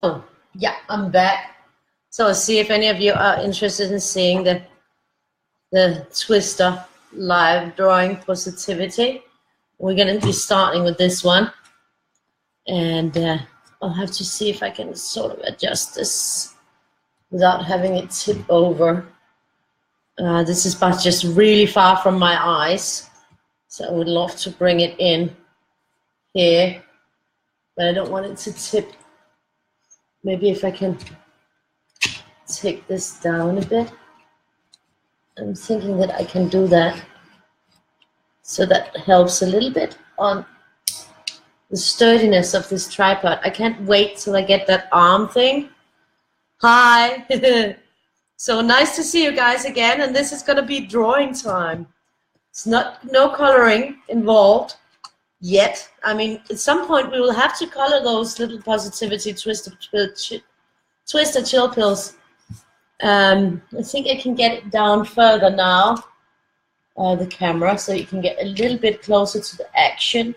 Oh, yeah, I'm back. So see if any of you are interested in seeing the Twister live drawing positivity. We're going to be starting with this one. And I'll have to see if I can sort of adjust this without having it tip over. This is but just really far from my eyes. So I would love to bring it in here, but I don't want it to tip. Maybe if I can take this down a bit. I'm thinking that I can do that. So that helps a little bit on the sturdiness of this tripod. I can't wait till I get that arm thing. Hi. So nice to see you guys again, and this is going to be drawing time. It's no coloring involved yet. I mean, at some point we will have to color those little positivity twister chill pills. I think I can get it down further now, the camera, so you can get a little bit closer to the action.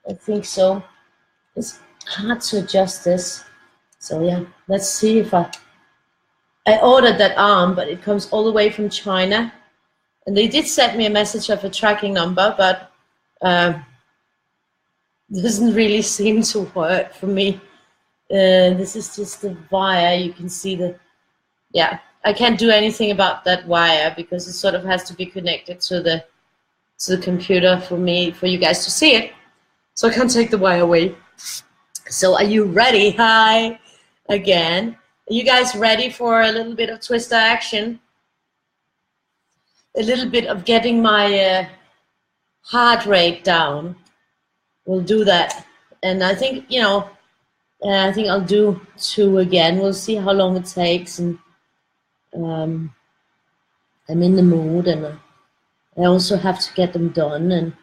I think so. It's hard to adjust this. So yeah, let's see if I ordered that arm, but it comes all the way from China. And they did send me a message of a tracking number, but doesn't really seem to work for me. This is just the wire. You can see yeah, I can't do anything about that wire because it sort of has to be connected to the computer for you guys to see it. So I can't take the wire away. So are you ready? Hi again. Are you guys ready for a little bit of twister action? A little bit of getting my heart rate down. We'll do that. And I think, I think I'll do 2 again. We'll see how long it takes. And I'm in the mood, and I also have to get them done. And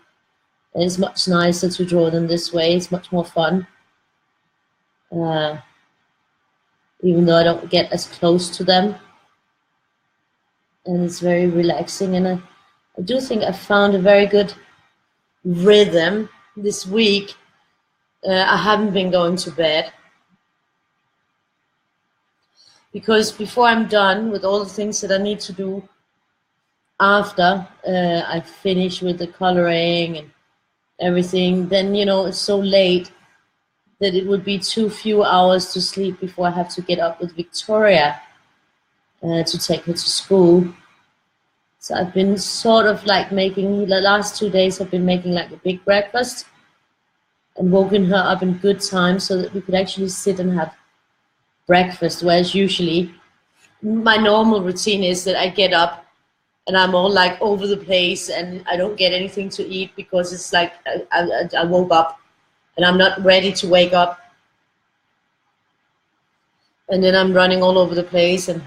it's much nicer to draw them this way. It's much more fun. Even though I don't get as close to them. And it's very relaxing. And I do think I found a very good rhythm this week. I haven't been going to bed. Because before I'm done with all the things that I need to do after I finish with the coloring and everything, then, it's so late that it would be too few hours to sleep before I have to get up with Victoria to take her to school. So I've been sort of like making, the last 2 days I've been making like a big breakfast and woken her up in good time so that we could actually sit and have breakfast, whereas usually my normal routine is that I get up and I'm all like over the place and I don't get anything to eat because it's like I woke up and I'm not ready to wake up, and then I'm running all over the place, and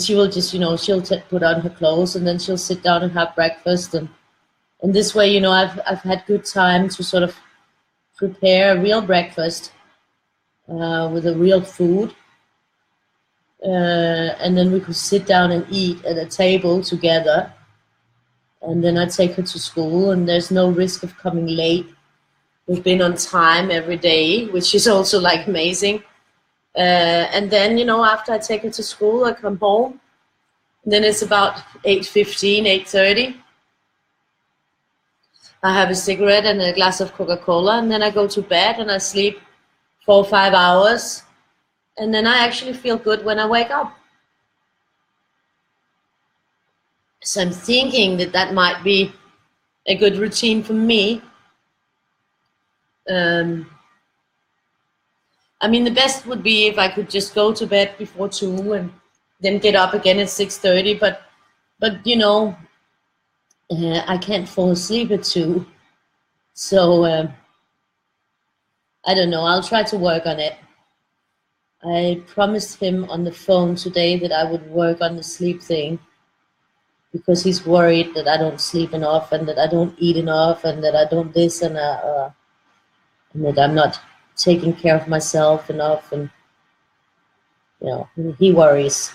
she will just, she'll put on her clothes and then she'll sit down and have breakfast, and this way, I've had good time to sort of prepare a real breakfast with a real food, and then we could sit down and eat at a table together, and then I take her to school, and there's no risk of coming late. We've been on time every day, which is also like amazing. And then, after I take her to school, I come home. And then it's about 8:15, 8:30. I have a cigarette and a glass of Coca-Cola, and then I go to bed and I sleep 4 or 5 hours. And then I actually feel good when I wake up. So I'm thinking that might be a good routine for me. I mean, the best would be if I could just go to bed before 2 and then get up again at 6:30. But I can't fall asleep at 2. So I don't know. I'll try to work on it. I promised him on the phone today that I would work on the sleep thing because he's worried that I don't sleep enough and that I don't eat enough and that I don't this and that I'm not taking care of myself enough, and he worries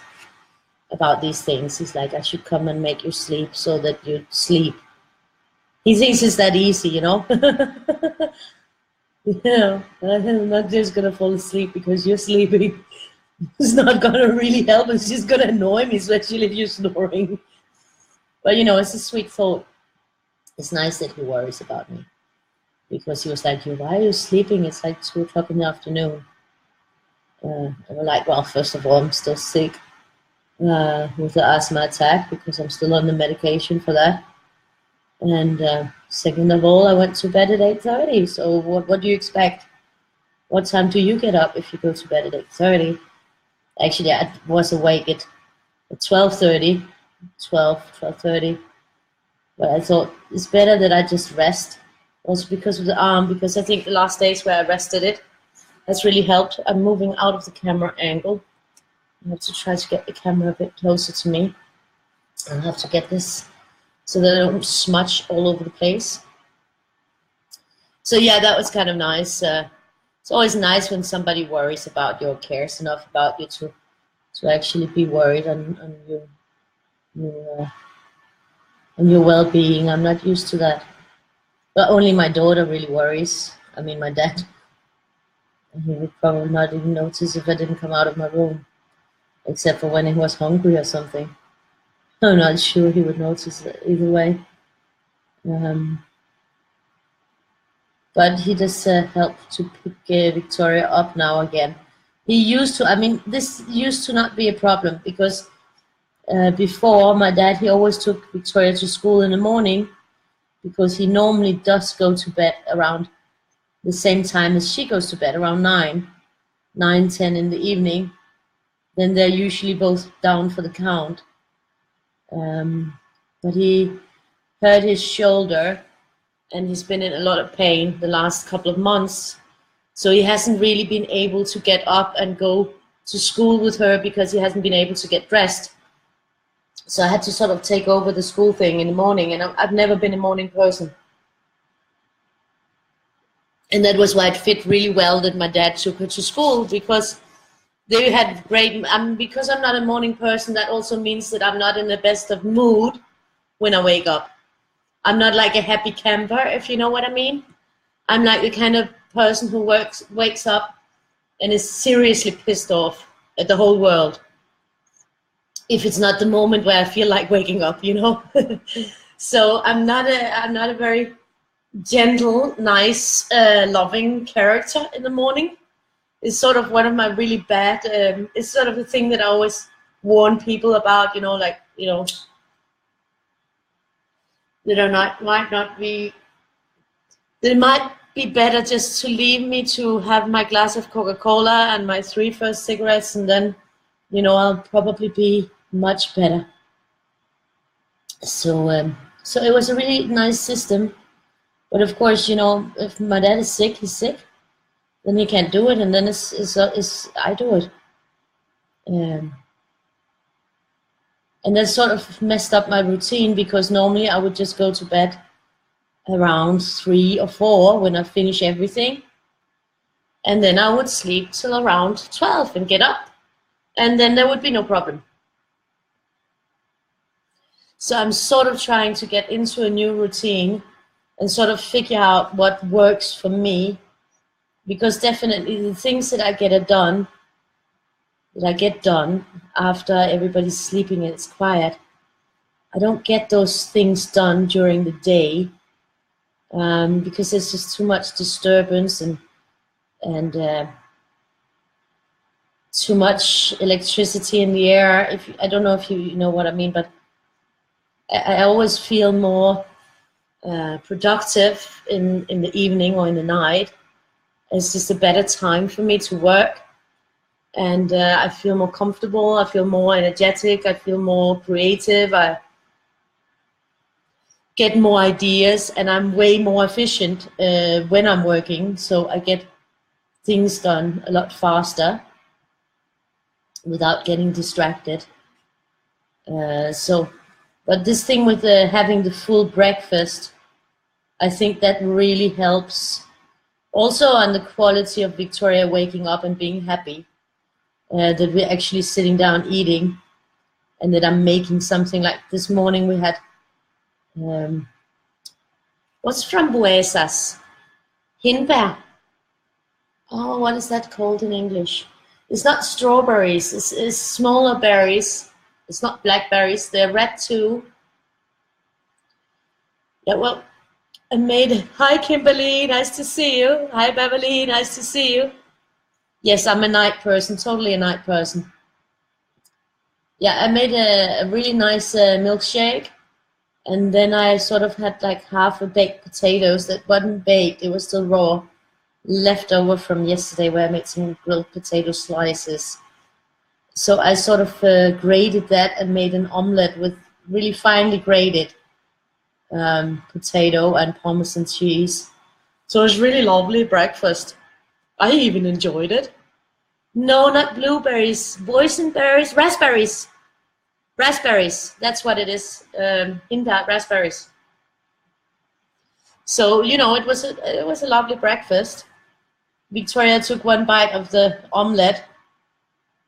about these things. He's like, I should come and make you sleep so that you sleep. He thinks it's that easy, You know, I'm not just gonna fall asleep because you're sleeping. It's not gonna really help. It's just gonna annoy me, especially if you're snoring. But you know, it's a sweet thought. It's nice that he worries about me because he was like, "Why are you sleeping? It's like 2 o'clock in the afternoon." And we're like, "Well, first of all, I'm still sick with the asthma attack because I'm still on the medication for that. And second of all, I went to bed at 8:30. So what do you expect? What time do you get up if you go to bed at 8:30? Actually, I was awake at 12:30, 12:30. But I thought it's better that I just rest. Also because of the arm, because I think the last days where I rested it has really helped. I'm moving out of the camera angle. I have to try to get the camera a bit closer to me. I'll have to get this so that I don't smudge all over the place. So yeah, that was kind of nice. It's always nice when somebody worries about you or cares enough about you to actually be worried on your well-being. I'm not used to that. But only my daughter really worries. I mean, my dad, he would probably not even notice if I didn't come out of my room, except for when he was hungry or something. I'm not sure he would notice it either way. But he does help to pick Victoria up now again. He used to, I mean, this used to not be a problem because before my dad, he always took Victoria to school in the morning because he normally does go to bed around the same time as she goes to bed, around 10 in the evening. Then they're usually both down for the count. But he hurt his shoulder and he's been in a lot of pain the last couple of months. So he hasn't really been able to get up and go to school with her because he hasn't been able to get dressed. So I had to sort of take over the school thing in the morning, and I've never been a morning person. And that was why it fit really well that my dad took her to school, because they had great, because I'm not a morning person, that also means that I'm not in the best of mood when I wake up. I'm not like a happy camper, if you know what I mean. I'm like the kind of person who wakes up and is seriously pissed off at the whole world if it's not the moment where I feel like waking up, you know. So I'm not a very gentle, nice, loving character in the morning. It's sort of one of my really bad. It's sort of the thing that I always warn people about, you know, like, you know, that it might be better just to leave me to have my glass of Coca-Cola and my 3 first cigarettes, and then, you know, I'll probably be much better. So so it was a really nice system. But of course, you know, if my dad is sick, he's sick. Then he can't do it, and then I do it. And that sort of messed up my routine, because normally I would just go to bed around 3 or 4 when I finish everything. And then I would sleep till around 12 and get up. And then there would be no problem. So I'm sort of trying to get into a new routine and sort of figure out what works for me. Because definitely the things that I get done after everybody's sleeping and it's quiet, I don't get those things done during the day, because there's just too much disturbance and too much electricity in the air. I don't know if you know what I mean, but I always feel more productive in the evening or in the night. It's just a better time for me to work, and I feel more comfortable, I feel more energetic, I feel more creative, I get more ideas, and I'm way more efficient when I'm working, so I get things done a lot faster without getting distracted. But this thing with having the full breakfast, I think that really helps. Also on the quality of Victoria waking up and being happy, that we're actually sitting down eating, and that I'm making something. Like this morning we had, what's frambuesas? Hindbær. Oh, what is that called in English? It's not strawberries. It's smaller berries. It's not blackberries. They're red too. Yeah, well, I made. Hi, Kimberly. Nice to see you. Hi, Beverly. Nice to see you. Yes, I'm a night person. Totally a night person. Yeah, I made a really nice milkshake. And then I sort of had like half a baked potatoes that wasn't baked. It was still raw, left over from yesterday where I made some grilled potato slices. So I sort of grated that and made an omelette with really finely grated potato and Parmesan cheese. So it was really lovely breakfast. I even enjoyed it. No, not blueberries, boysenberries, raspberries. Raspberries, that's what it is. Hindart raspberries. So it was a lovely breakfast. Victoria took one bite of the omelette,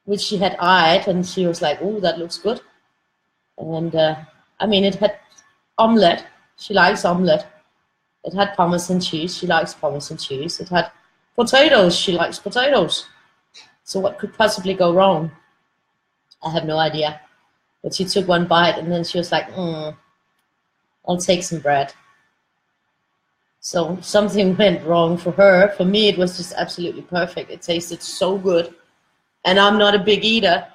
which she had eyed, and she was like, "Oh, that looks good." And I mean, it had omelette. She likes omelette. It had Parmesan cheese. She likes Parmesan cheese. It had potatoes. She likes potatoes. So what could possibly go wrong? I have no idea. But she took one bite, and then she was like, "I'll take some bread." So something went wrong for her. For me, it was just absolutely perfect. It tasted so good. And I'm not a big eater.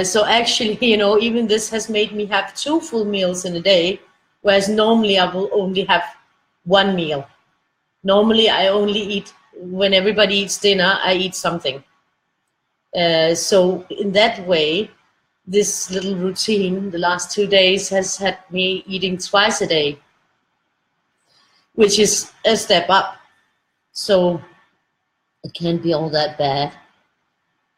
So actually, even this has made me have 2 full meals in a day, whereas normally I will only have 1 meal. Normally I only eat, when everybody eats dinner, I eat something. So in that way, this little routine, the last 2 days, has had me eating twice a day, which is a step up. So it can't be all that bad.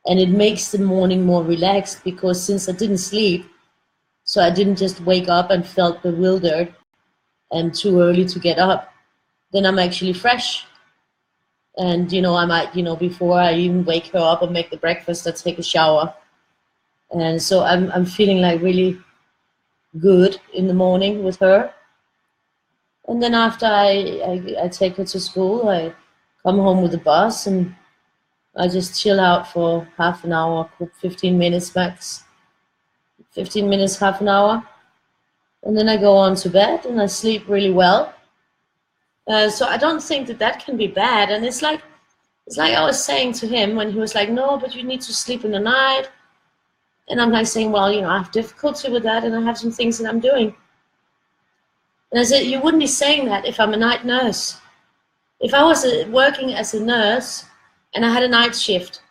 And it makes the morning more relaxed because since I didn't sleep, so I didn't just wake up and felt bewildered and too early to get up, then I'm actually fresh. And, I might, before I even wake her up or make the breakfast, I take a shower. And so I'm feeling like really good in the morning with her. And then after I take her to school, I come home with the bus and I just chill out for half an hour, 15 minutes max. 15 minutes, half an hour. And then I go on to bed and I sleep really well. So I don't think that can be bad. And it's like I was saying to him when he was like, "No, but you need to sleep in the night." And I'm like saying, "Well, I have difficulty with that and I have some things that I'm doing." And I said, "You wouldn't be saying that if I'm a night nurse. If I was working as a nurse and I had a night shift,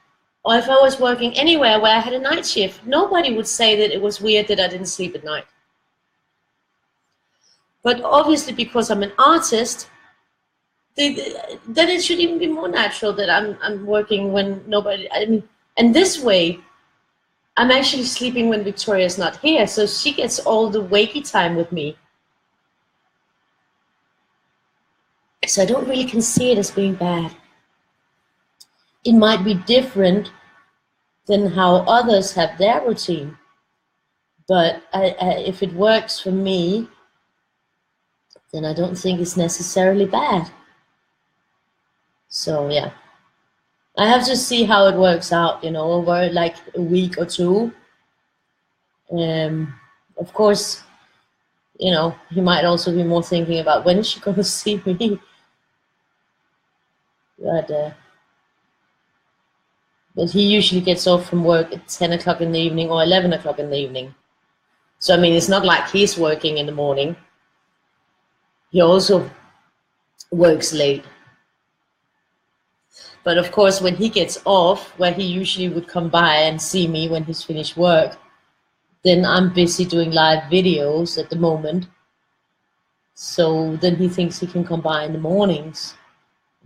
or if I was working anywhere where I had a night shift, nobody would say that it was weird that I didn't sleep at night. But obviously because I'm an artist, then it should even be more natural that I'm working when nobody, and this way, I'm actually sleeping when Victoria's not here, so she gets all the wakey time with me. So I don't really can see it as being bad. It might be different than how others have their routine, but if it works for me, then I don't think it's necessarily bad. So yeah, I have to see how it works out, over like a week or two. Of course, he might also be more thinking about when is she going to see me. But he usually gets off from work at 10 o'clock in the evening or 11 o'clock in the evening. So, I mean, it's not like he's working in the morning. He also works late. But of course, when he gets off, where he usually would come by and see me when he's finished work, then I'm busy doing live videos at the moment. So then he thinks he can come by in the mornings,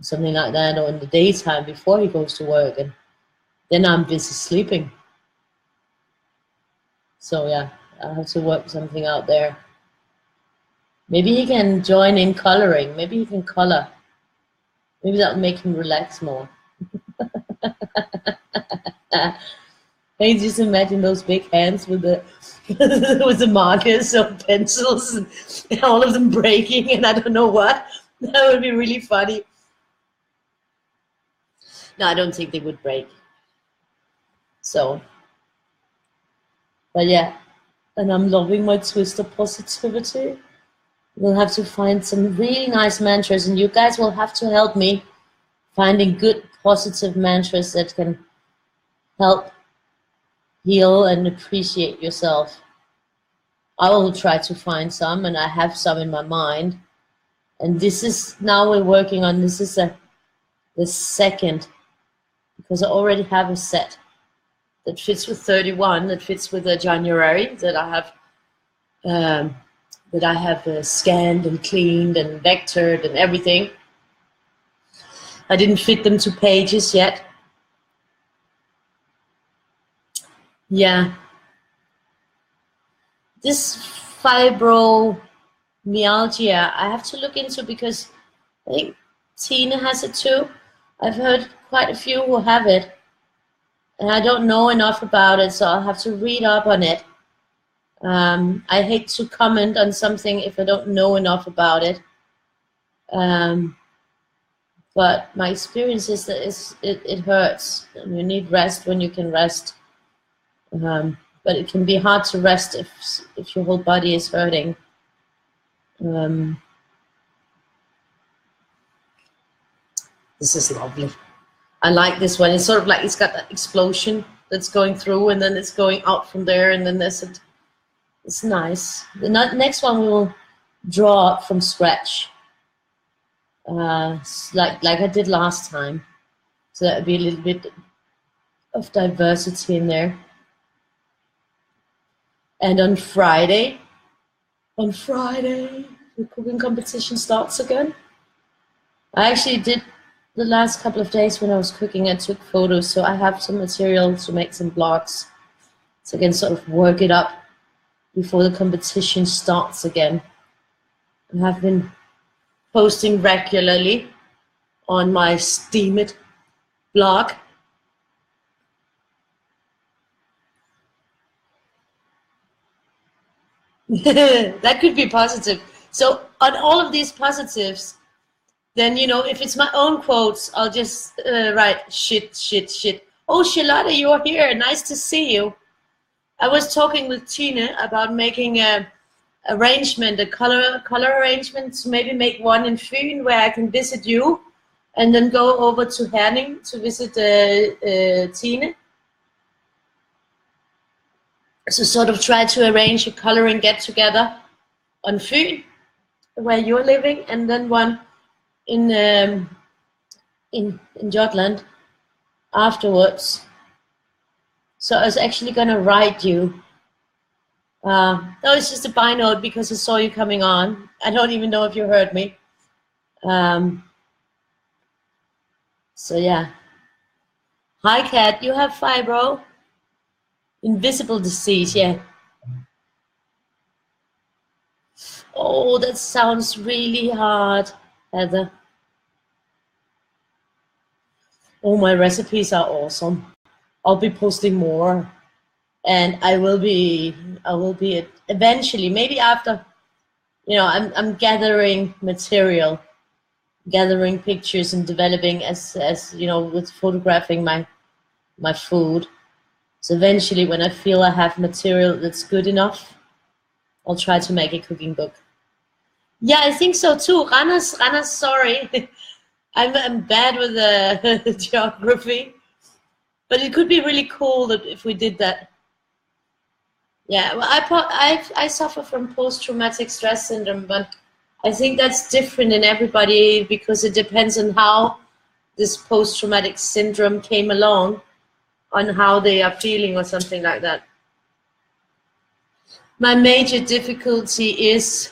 something like that, or in the daytime before he goes to work, and then I'm busy sleeping. So yeah, I have to work something out there. Maybe he can join in coloring. Maybe he can color. Maybe that'll make him relax more. Can you just imagine those big hands with the with the markers or pencils and all of them breaking and I don't know what? That would be really funny. No, I don't think they would break. So, but yeah, and I'm loving my twist of positivity. We'll have to find some really nice mantras, and you guys will have to help me finding good positive mantras that can help heal and appreciate yourself. I will try to find some, and I have some in my mind. And this is, now we're working on, this is the second, because I already have a set that fits with 31, that fits with the January, that I have scanned and cleaned and vectored and everything. I didn't fit them to pages yet. Yeah. This fibromyalgia, I have to look into, because I think Tina has it too. I've heard quite a few who have it, and I don't know enough about it, so I'll have to read up on it. I hate to comment on something if I don't know enough about it. But my experience is that it hurts, and you need rest when you can rest. But it can be hard to rest if your whole body is hurting. This is lovely. I like this one. It's sort of like it's got that explosion that's going through, and then it's going out from there, and then there's it's nice. The next one we will draw up from scratch, like I did last time. So that would be a little bit of diversity in there. And on Friday, the cooking competition starts again. I actually did the last couple of days when I was cooking, I took photos, so I have some material to make some blogs, so I can sort of work it up before the competition starts again. I have been posting regularly on my Esteem blog. That could be positive. So on all of these positives, then, you know, if it's my own quotes, I'll just write shit, shit, shit. Oh, Charlotte, you're here. Nice to see you. I was talking with Tina about making a arrangement, a color arrangement, to maybe make one in Fyn where I can visit you, and then go over to Herning to visit Tina. So sort of try to arrange a coloring get together on Fyn, where you're living, and then one in Jutland afterwards. So I was actually gonna write you. No, it's just a by note because I saw you coming on. I don't even know if you heard me. So yeah. Hi, Kat. You have fibro? Invisible disease, yeah. Oh, that sounds really hard, Heather. Oh, my recipes are awesome. I'll be posting more, and I will be eventually, maybe after, you know, I'm gathering material, gathering pictures, and developing as you know, with photographing my food. So eventually, when I feel I have material that's good enough, I'll try to make a cooking book. Yeah, I think so too. Ranas, sorry. I'm bad with the geography, but it could be really cool that if we did that. Yeah, well, I suffer from post-traumatic stress syndrome, but I think that's different in everybody because it depends on how this post-traumatic syndrome came along, on how they are feeling or something like that. My major difficulty is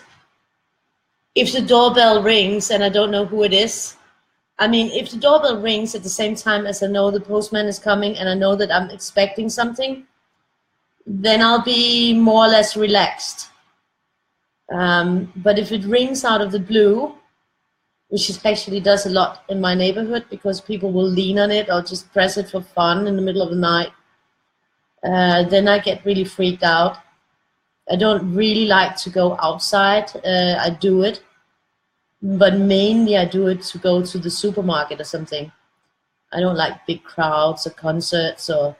if the doorbell rings and I don't know who it is. I mean, if the doorbell rings at the same time as I know the postman is coming and I know that I'm expecting something, then I'll be more or less relaxed. But if it rings out of the blue, which it actually does a lot in my neighborhood because people will lean on it or just press it for fun in the middle of the night, then I get really freaked out. I don't really like to go outside. I do it, but mainly I do it to go to the supermarket or something. I don't like big crowds or concerts or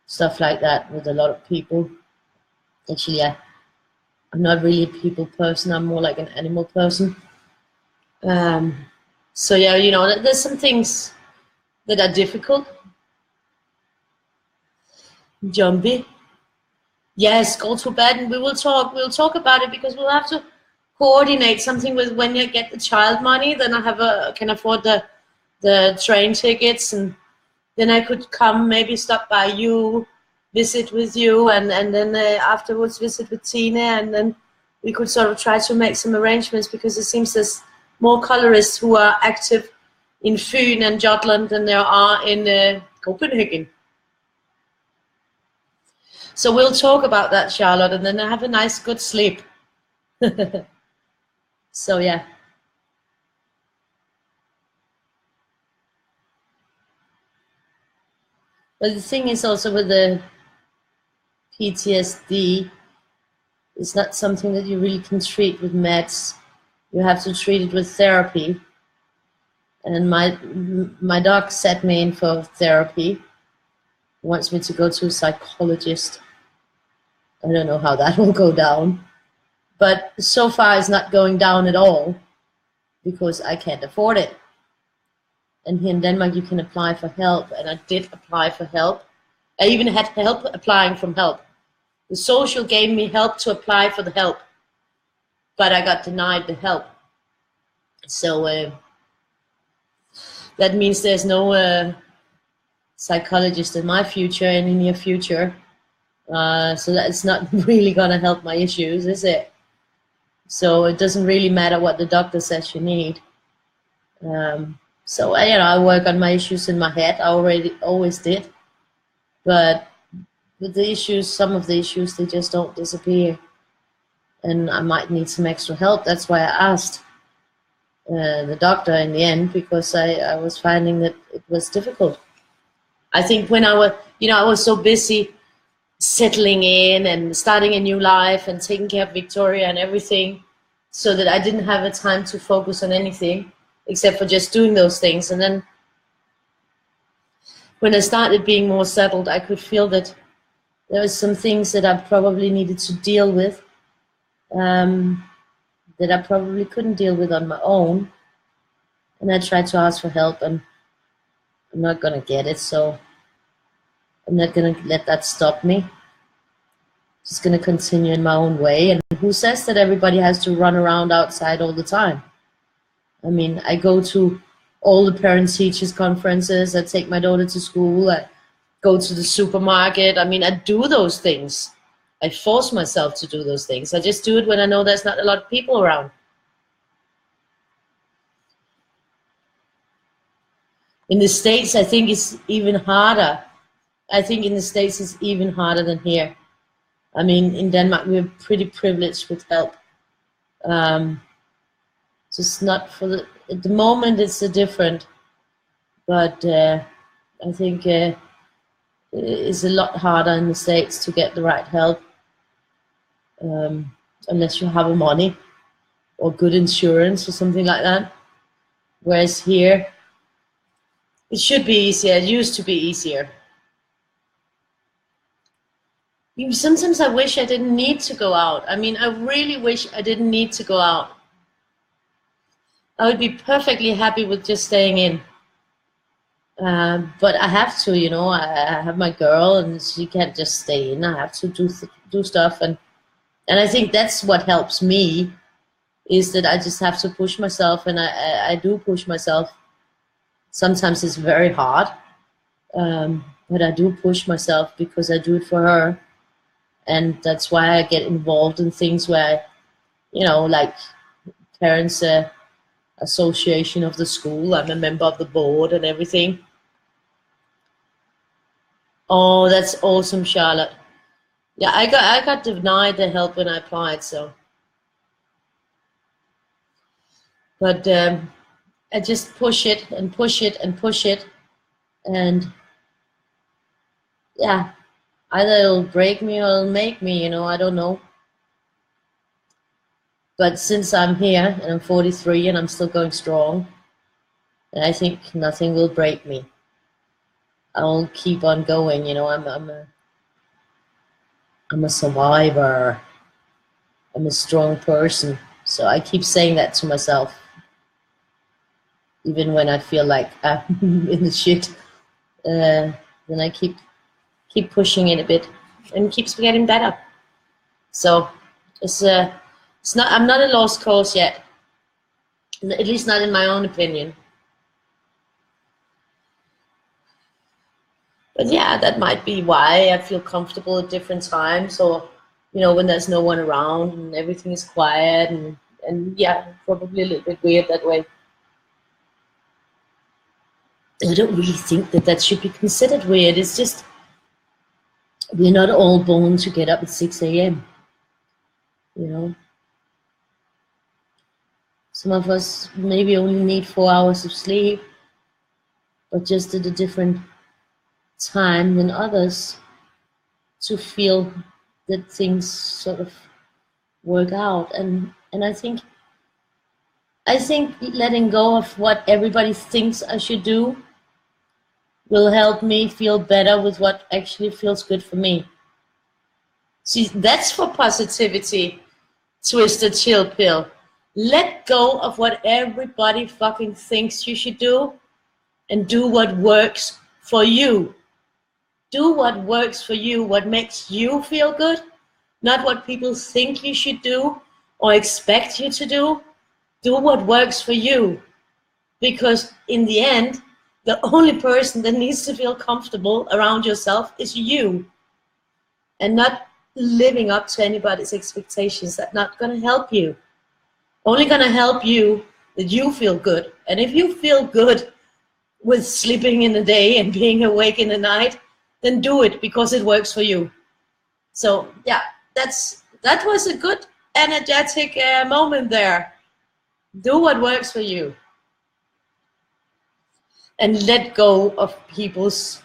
stuff like that with a lot of people. Actually, I'm not really a people person. I'm more like an animal person. So yeah, you know, there's some things that are difficult. Jumpy. Yes, go to bed, and we will talk. We'll talk about it because we'll have to coordinate something with when you get the child money. Then can afford the train tickets, and then I could come, maybe stop by you, visit with you, and then afterwards visit with Tina, and then we could sort of try to make some arrangements, because it seems there's more colorists who are active in Fyn and Jutland than there are in Copenhagen. So we'll talk about that, Charlotte, and then have a nice, good sleep. So yeah. But the thing is also with the PTSD, it's not something that you really can treat with meds. You have to treat it with therapy. And my doc set me in for therapy. He wants me to go to a psychologist. I don't know how that will go down. But so far it's not going down at all, because I can't afford it. And here in Denmark you can apply for help, and I did apply for help. I even had help applying from help. The social gave me help to apply for the help, but I got denied the help. So that means there's no psychologist in my future, in the near future. So that's not really gonna help my issues, is it? So it doesn't really matter what the doctor says you need. So you know, I work on my issues in my head. I always did, but with the issues, some of the issues, they just don't disappear, and I might need some extra help. That's why I asked the doctor in the end, because I was finding that it was difficult. I think when I was so busy settling in and starting a new life and taking care of Victoria and everything, so that I didn't have a time to focus on anything except for just doing those things. And then when I started being more settled, I could feel that there were some things that I probably needed to deal with, that I probably couldn't deal with on my own. And I tried to ask for help, and I'm not going to get it, so I'm not going to let that stop me. Just going to continue in my own way. And who says that everybody has to run around outside all the time? I mean, I go to all the parent-teachers conferences, I take my daughter to school, I go to the supermarket. I mean, I do those things. I force myself to do those things. I just do it when I know there's not a lot of people around. In the States, I think it's even harder. I think in the States it's even harder than here. I mean, in Denmark, we're pretty privileged with help. Just not for at the moment, it's different. But I think it's a lot harder in the States to get the right help, unless you have money or good insurance or something like that. Whereas here, it should be easier. It used to be easier. Sometimes I wish I didn't need to go out. I mean, I really wish I didn't need to go out. I would be perfectly happy with just staying in. But I have to, you know, I have my girl, and she can't just stay in. I have to do stuff, and I think that's what helps me, is that I just have to push myself, and I do push myself. Sometimes it's very hard, but I do push myself because I do it for her. And that's why I get involved in things where, you know, like parents association of the school. I'm a member of the board and everything. Oh, that's awesome, Charlotte. Yeah, I got denied the help when I applied, so. But I just push it and push it and push it, and yeah, either it'll break me or it'll make me, you know, I don't know. But since I'm here and I'm 43 and I'm still going strong, I think nothing will break me. I'll keep on going. You know, I'm a survivor. I'm a strong person. So I keep saying that to myself, even when I feel like I'm in the shit. Then I keep pushing it a bit, and it keeps getting better. So it's not. I'm not a lost cause yet, at least not in my own opinion. But yeah, that might be why I feel comfortable at different times, or when there's no one around and everything is quiet, and yeah, probably a little bit weird that way. I don't really think that should be considered weird. It's just we're not all born to get up at 6 a.m. Some of us maybe only need 4 hours of sleep, but just at a different time than others to feel that things sort of work out. And I think letting go of what everybody thinks I should do will help me feel better with what actually feels good for me. See, that's for positivity, twisted chill pill. Let go of what everybody fucking thinks you should do and do what works for you. Do what works for you, what makes you feel good, not what people think you should do or expect you to do. Do what works for you. Because in the end, the only person that needs to feel comfortable around yourself is you. And not living up to anybody's expectations. That's not going to help you. Only going to help you that you feel good. And if you feel good with sleeping in the day and being awake in the night, then do it because it works for you. So yeah, that was a good energetic moment there. Do what works for you. And let go of people's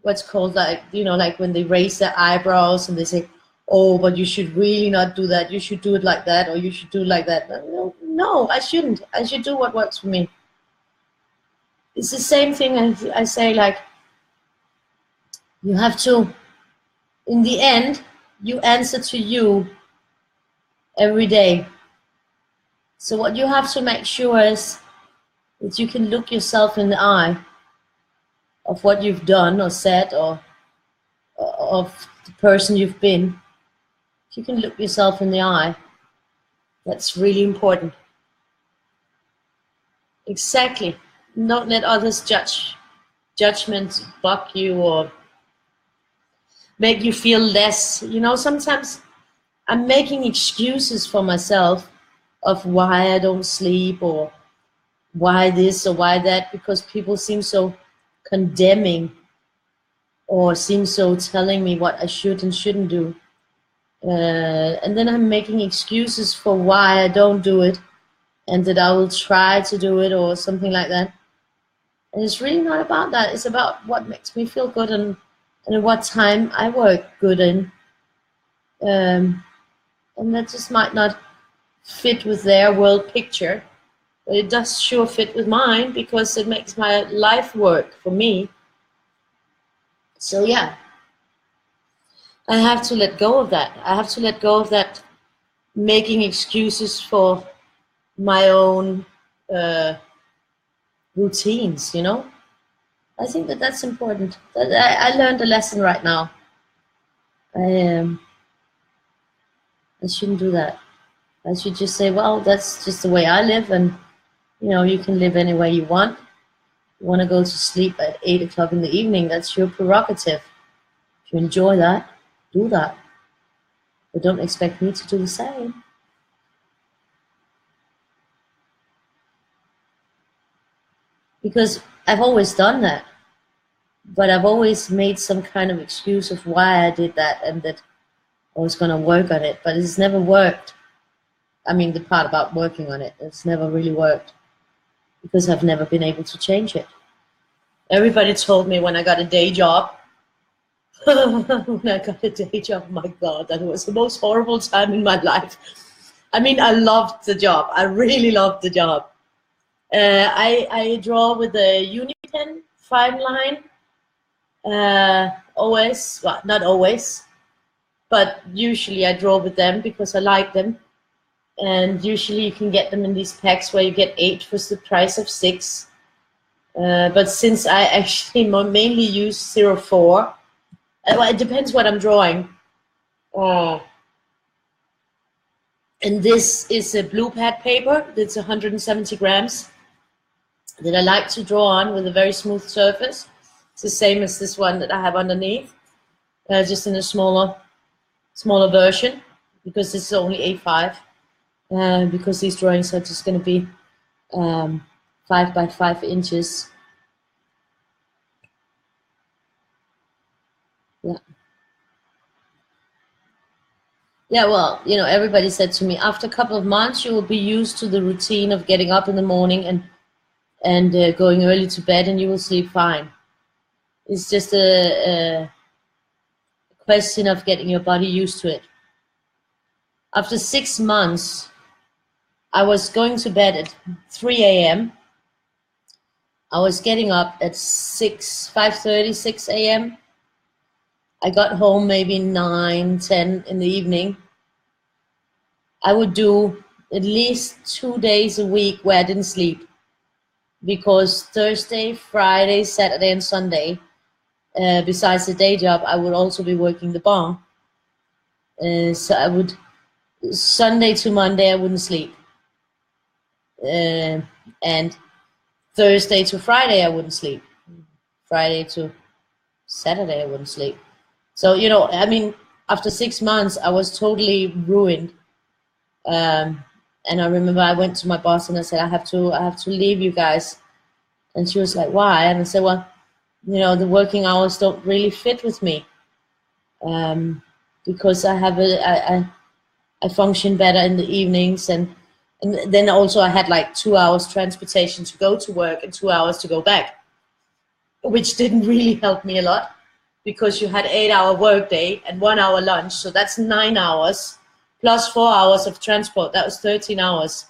what's called, like, like when they raise their eyebrows and they say, oh, but you should really not do that. You should do it like that, or you should do it like that. No, I shouldn't. I should do what works for me. It's the same thing as I say, like, you have to, in the end, you answer to you every day. So what you have to make sure is that you can look yourself in the eye of what you've done or said, or of the person you've been. If you can look yourself in the eye, that's really important. Exactly. Don't let others judgments bug you or make you feel less. Sometimes I'm making excuses for myself of why I don't sleep, or why this or why that, because people seem so condemning or seem so telling me what I should and shouldn't do. And then I'm making excuses for why I don't do it, and that I will try to do it or something like that. And it's really not about that. It's about what makes me feel good and at what time I work good in. And that just might not fit with their world picture, but it does sure fit with mine because it makes my life work for me. So yeah, I have to let go of that. I have to let go of that making excuses for my own routines, I think that's important. I learned a lesson right now. I shouldn't do that. I should just say, well, that's just the way I live, and you can live any way you want. You want to go to sleep at 8 o'clock in the evening, that's your prerogative. If you enjoy that, do that. But don't expect me to do the same. Because I've always done that. But I've always made some kind of excuse of why I did that and that I was going to work on it. But it's never worked. I mean, the part about working on it, it's never really worked. Because I've never been able to change it. Everybody told me when I got a day job, when I got a day job, my God, that was the most horrible time in my life. I mean, I loved the job. I really loved the job. I draw with a uni pen fine line. Always, well, not always, but usually I draw with them because I like them. And usually you can get them in these packs where you get 8 for the price of 6. But since I actually mainly use 04, well, it depends what I'm drawing. And this is a blue pad paper that's 170 grams that I like to draw on with a very smooth surface. It's the same as this one that I have underneath, just in a smaller version, because this is only A5. Because these drawings are just going to be 5 by 5 inches. Yeah. Yeah, well, you know, everybody said to me, after a couple of months, you will be used to the routine of getting up in the morning and going early to bed, and you will sleep fine. It's just a question of getting your body used to it. After 6 months, I was going to bed at 3 a.m. I was getting up at 5:30, 6 a.m. I got home maybe 9, 10 in the evening. I would do at least 2 days a week where I didn't sleep, because Thursday, Friday, Saturday, and Sunday, besides the day job, I would also be working the bar. So I would, Sunday to Monday, I wouldn't sleep. And Thursday to Friday, I wouldn't sleep. Friday to Saturday, I wouldn't sleep. So, you know, I mean, after 6 months, I was totally ruined. And I remember I went to my boss and I said, I have to leave you guys. And she was like, why? And I said, well, you know, the working hours don't really fit with me. Because I have I function better in the evenings, and then also I had like 2 hours transportation to go to work and 2 hours to go back, which didn't really help me a lot, because you had 8-hour workday and 1 hour lunch, so that's 9 hours plus 4 hours of transport. That was 13 hours.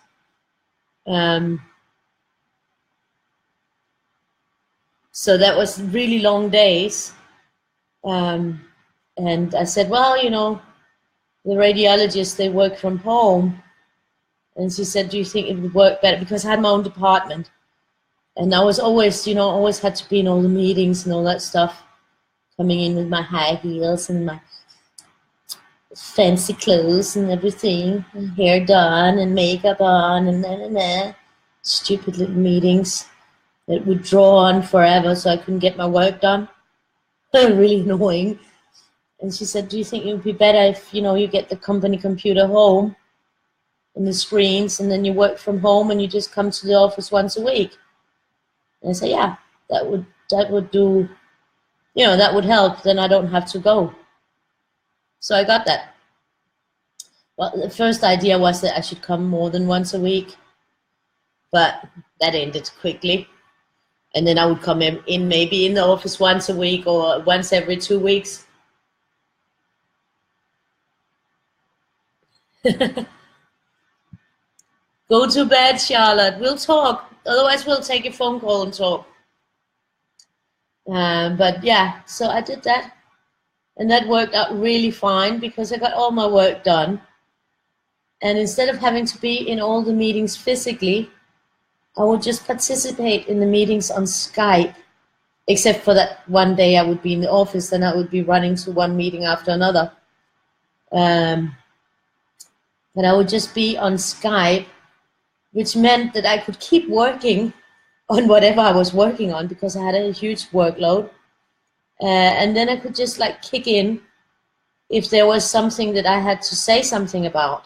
So that was really long days. And I said, well, you know, the radiologists, they work from home. And she said, do you think it would work better? Because I had my own department. And I was always, you know, always had to be in all the meetings and all that stuff, coming in with my high heels and my fancy clothes and everything, and hair done and makeup on and stupid little meetings that would draw on forever, so I couldn't get my work done. Really annoying. And she said, do you think it would be better if, you know, you get the company computer home and the screens, and then you work from home and you just come to the office once a week? And I said, yeah, that would do, you know, that would help. Then I don't have to go. So I got that. Well, the first idea was that I should come more than once a week, but that ended quickly. And then I would come in maybe in the office once a week or once every 2 weeks. Go to bed, Charlotte. We'll talk. Otherwise, we'll take a phone call and talk. But yeah, so I did that. And that worked out really fine, because I got all my work done. And instead of having to be in all the meetings physically, I would just participate in the meetings on Skype, except for that one day I would be in the office, and I would be running to one meeting after another. But I would just be on Skype, which meant that I could keep working on whatever I was working on, because I had a huge workload. And then I could just like kick in if there was something that I had to say something about,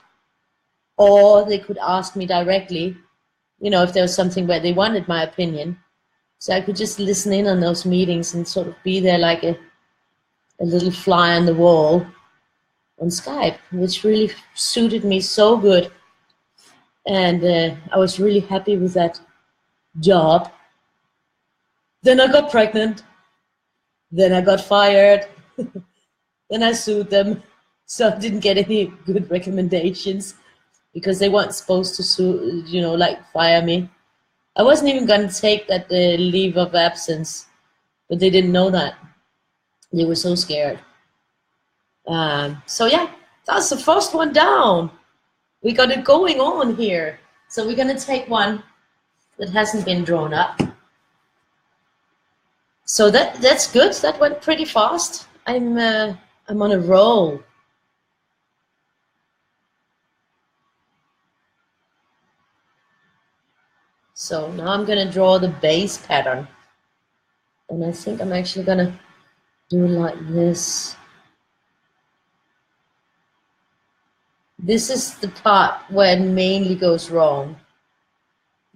or they could ask me directly, you know, if there was something where they wanted my opinion. So I could just listen in on those meetings and sort of be there like a little fly on the wall on Skype, which really suited me so good. And I was really happy with that job. Then I got pregnant. Then I got fired. Then I sued them. So I didn't get any good recommendations, because they weren't supposed to sue, you know, like fire me. I wasn't even going to take that leave of absence, but they didn't know that. They were so scared. So yeah, that's the first one down. We got it going on here. So we're gonna take one that hasn't been drawn up. So that's good. That went pretty fast. I'm on a roll. So now I'm gonna draw the base pattern, and I think I'm actually gonna do it like this. This is the part where it mainly goes wrong.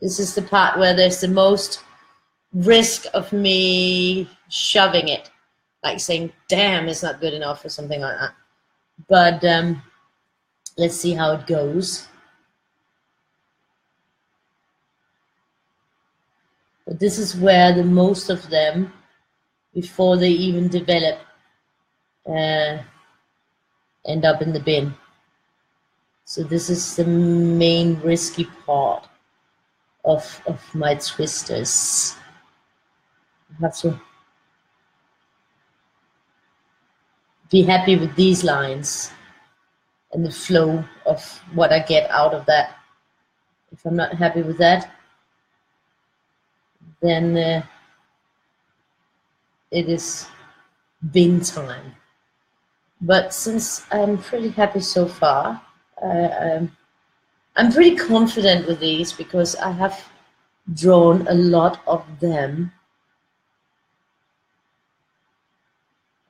This is the part where there's the most risk of me shoving it, like saying, damn, it's not good enough or something like that. But let's see how it goes. But this is where the most of them, before they even develop, end up in the bin. So this is the main risky part of my twisters. I have to be happy with these lines and the flow of what I get out of that. If I'm not happy with that, then it is bin time. But since I'm pretty happy so far, I'm pretty confident with these because I have drawn a lot of them.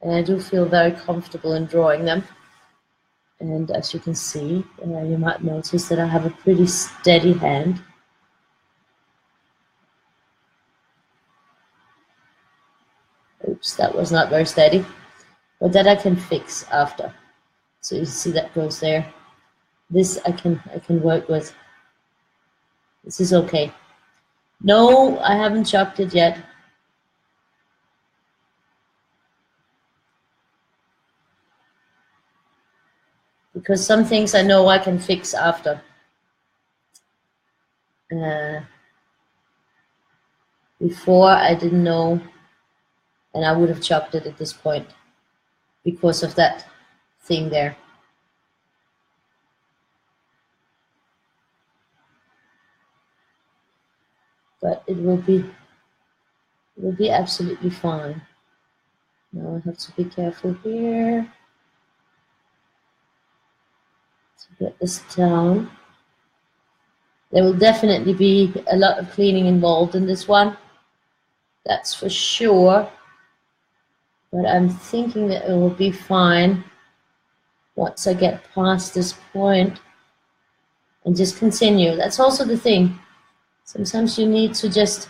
And I do feel very comfortable in drawing them. And as you can see, you might notice that I have a pretty steady hand. Oops, that was not very steady. But that I can fix after. So you see that goes there. This I can work with. This is okay. No, I haven't chopped it yet. Because some things I know I can fix after. Before I didn't know, and I would have chopped it at this point because of that thing there. But it will be absolutely fine. Now I have to be careful here to get this down. There will definitely be a lot of cleaning involved in this one. That's for sure. But I'm thinking that it will be fine once I get past this point and just continue. That's also the thing. Sometimes you need to just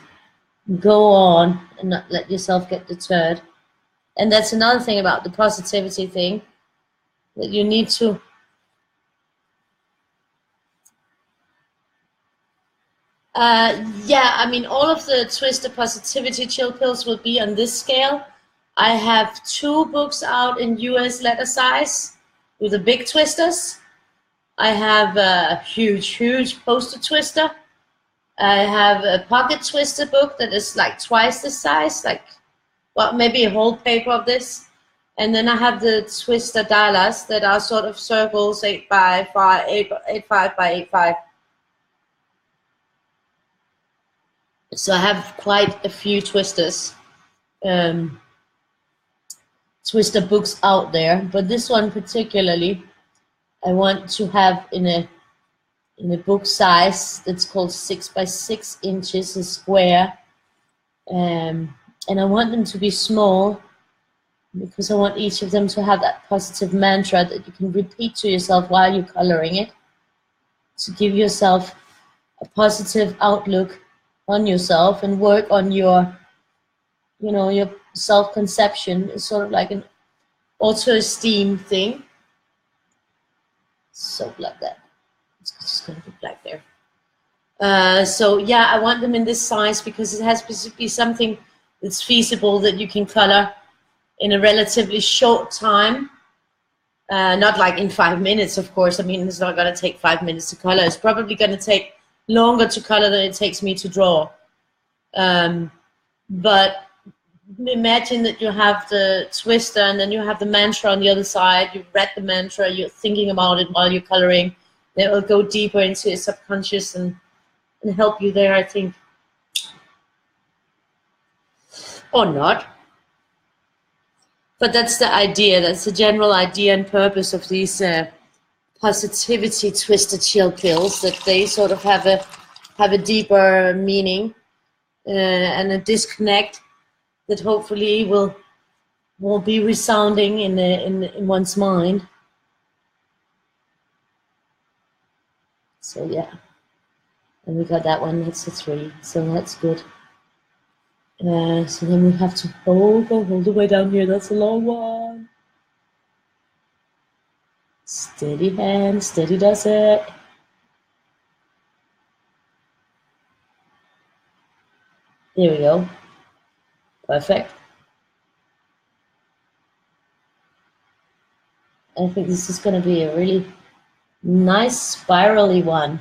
go on and not let yourself get deterred. And that's another thing about the positivity thing, that you need to yeah, I mean, all of the Twister Positivity Chill Pills will be on this scale. I have 2 books out in US letter size with the big twisters. I have a huge poster twister. I have a pocket twister book that is like twice the size, like, well, maybe a whole paper of this. And then I have the twister dialas that are sort of circles, 8 by 5, 8 5 by 8 5. So I have quite a few twisters, twister books out there, but this one particularly, I want to have in a book size that's called 6 by 6 inches, a square, and I want them to be small because I want each of them to have that positive mantra that you can repeat to yourself while you're coloring it, to give yourself a positive outlook on yourself and work on your, you know, your self-conception. Is sort of like an auto-esteem thing. So like that. It's just going to be black there. So yeah, I want them in this size because it has to be something that's feasible that you can color in a relatively short time. Not like in 5 minutes, of course. I mean, it's not going to take 5 minutes to color. It's probably going to take longer to color than it takes me to draw. But imagine that you have the twister and then you have the mantra on the other side. You've read the mantra, you're thinking about it while you're coloring. It will go deeper into your subconscious and help you there, I think. Or not. But that's the idea. That's the general idea and purpose of these positivity twisted chill pills, that they sort of have a deeper meaning and a disconnect that hopefully will be resounding in one's mind. So yeah, and we got that one. That's a 3, so that's good. So then we have to hold the way down here. That's a long one. Steady hand, steady does it. There we go. Perfect. I think this is going to be a really nice spirally one.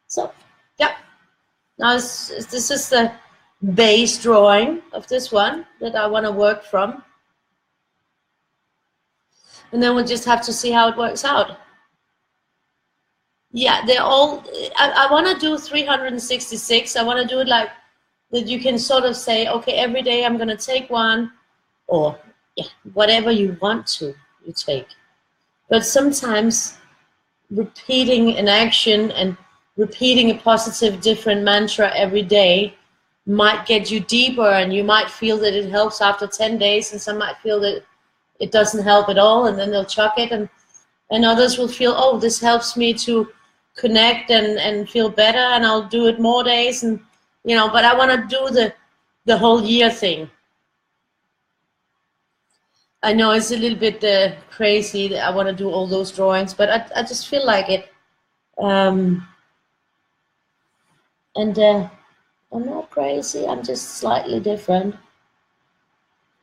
So, yeah. Now this is the base drawing of this one that I want to work from. And then we'll just have to see how it works out. Yeah, they're all, I want to do 366. I want to do it like that you can sort of say, okay, every day I'm going to take one, or yeah, whatever you want to, you take. But sometimes repeating an action and repeating a positive, different mantra every day might get you deeper, and you might feel that it helps after 10 days, and some might feel that it doesn't help at all, and then they'll chuck it, and others will feel, oh, this helps me to connect and feel better, and I'll do it more days, and you know, but I want to do the whole year thing. I know it's a little bit crazy that I want to do all those drawings, but I just feel like it. And I'm not crazy, I'm just slightly different.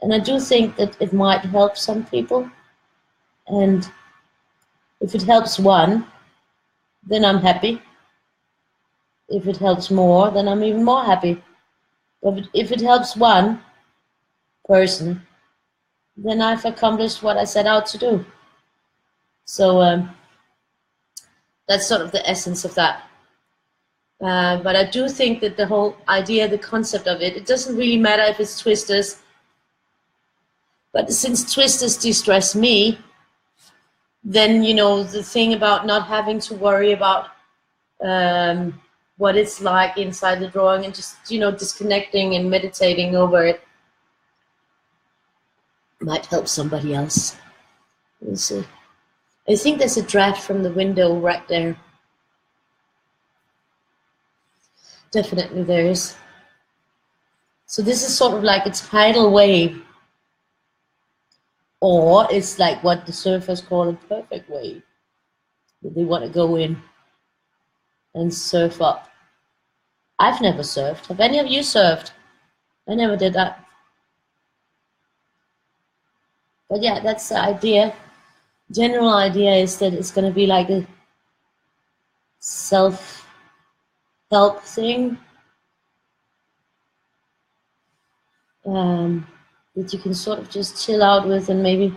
And I do think that it might help some people. And if it helps one, then I'm happy. If it helps more, then I'm even more happy. But if it helps one person, then I've accomplished what I set out to do. So that's sort of the essence of that. But I do think that the whole idea, the concept of it doesn't really matter if it's twisters. But since twisters de-stress me, then, you know, the thing about not having to worry about what it's like inside the drawing, and just, you know, disconnecting and meditating over it might help somebody else. We'll see. I think there's a draft from the window right there. Definitely there is. So this is sort of like a tidal wave, or it's like what the surfers call a perfect wave. They want to go in and surf up. I've never surfed. Have any of you surfed? I never did that. But yeah, that's the idea. General idea is that it's going to be like a self-help thing. That you can sort of just chill out with, and maybe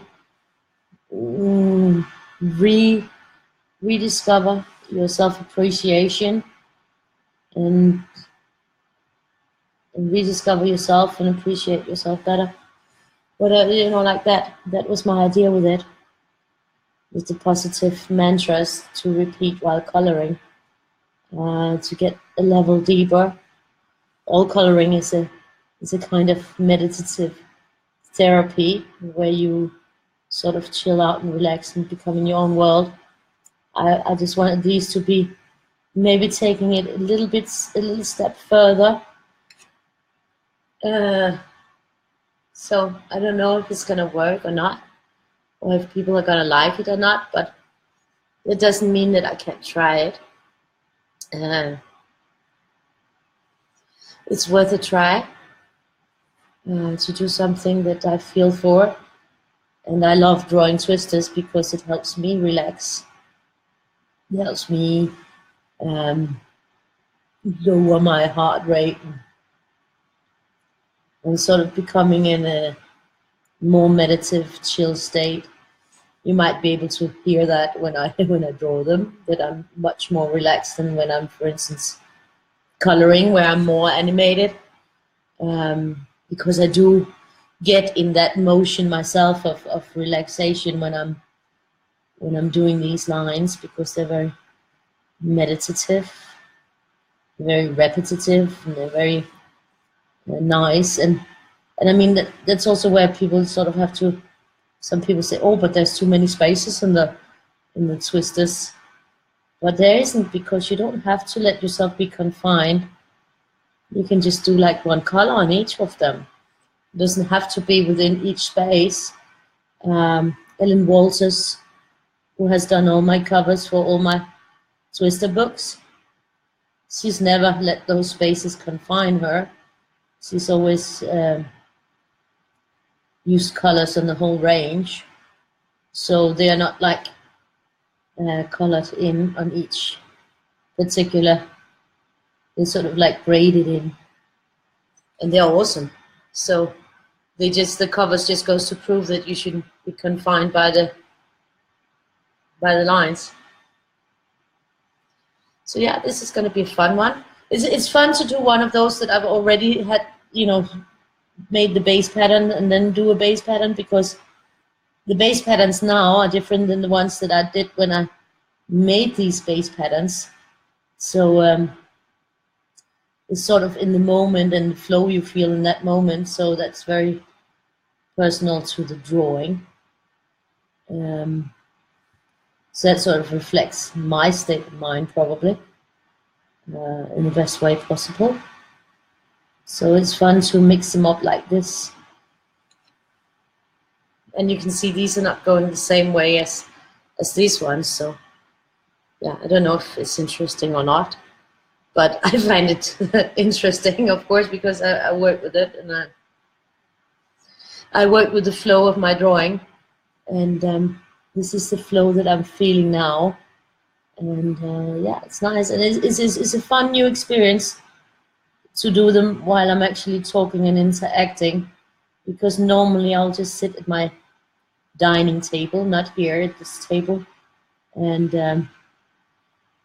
rediscover your self-appreciation, and rediscover yourself and appreciate yourself better. Whatever, you know, like that. That was my idea with it. With the positive mantras to repeat while coloring, to get a level deeper. All coloring is a kind of meditative therapy where you sort of chill out and relax and become in your own world. I just wanted these to be maybe taking it a little step further. So I don't know if it's gonna work or not, or if people are gonna like it or not, but it doesn't mean that I can't try it. It's worth a try to do something that I feel for. And I love drawing twisters because it helps me relax. It helps me lower my heart rate and sort of becoming in a more meditative, chill state. You might be able to hear that when I when I draw them, that I'm much more relaxed than when I'm, for instance, coloring, where I'm more animated, because I do get in that motion myself of relaxation when I'm doing these lines, because they're very meditative, very repetitive, and they're very nice. And I mean that's also where people sort of have to. Some people say, "Oh, but there's too many spaces in the twisters," but there isn't, because you don't have to let yourself be confined. You can just do like one color on each of them. It doesn't have to be within each space. Ellen Walters, who has done all my covers for all my twister books, she's never let those spaces confine her. She's always used colors on the whole range, so they are not like colored in on each particular. They're sort of like graded in, and they're awesome. So the covers just goes to prove that you shouldn't be confined by the lines. So yeah, this is going to be a fun one. It's fun to do one of those that I've already had, made the base pattern and then do a base pattern, because the base patterns now are different than the ones that I did when I made these base patterns. So it's sort of in the moment and the flow you feel in that moment. So that's very personal to the drawing. So that sort of reflects my state of mind, probably, in the best way possible. So it's fun to mix them up like this. And you can see these are not going the same way as these ones. So yeah, I don't know if it's interesting or not, but I find it interesting, of course, because I work with it, and I work with the flow of my drawing, and this is the flow that I'm feeling now. And yeah, it's nice, and it's a fun new experience to do them while I'm actually talking and interacting, because normally I'll just sit at my dining table, not here at this table, and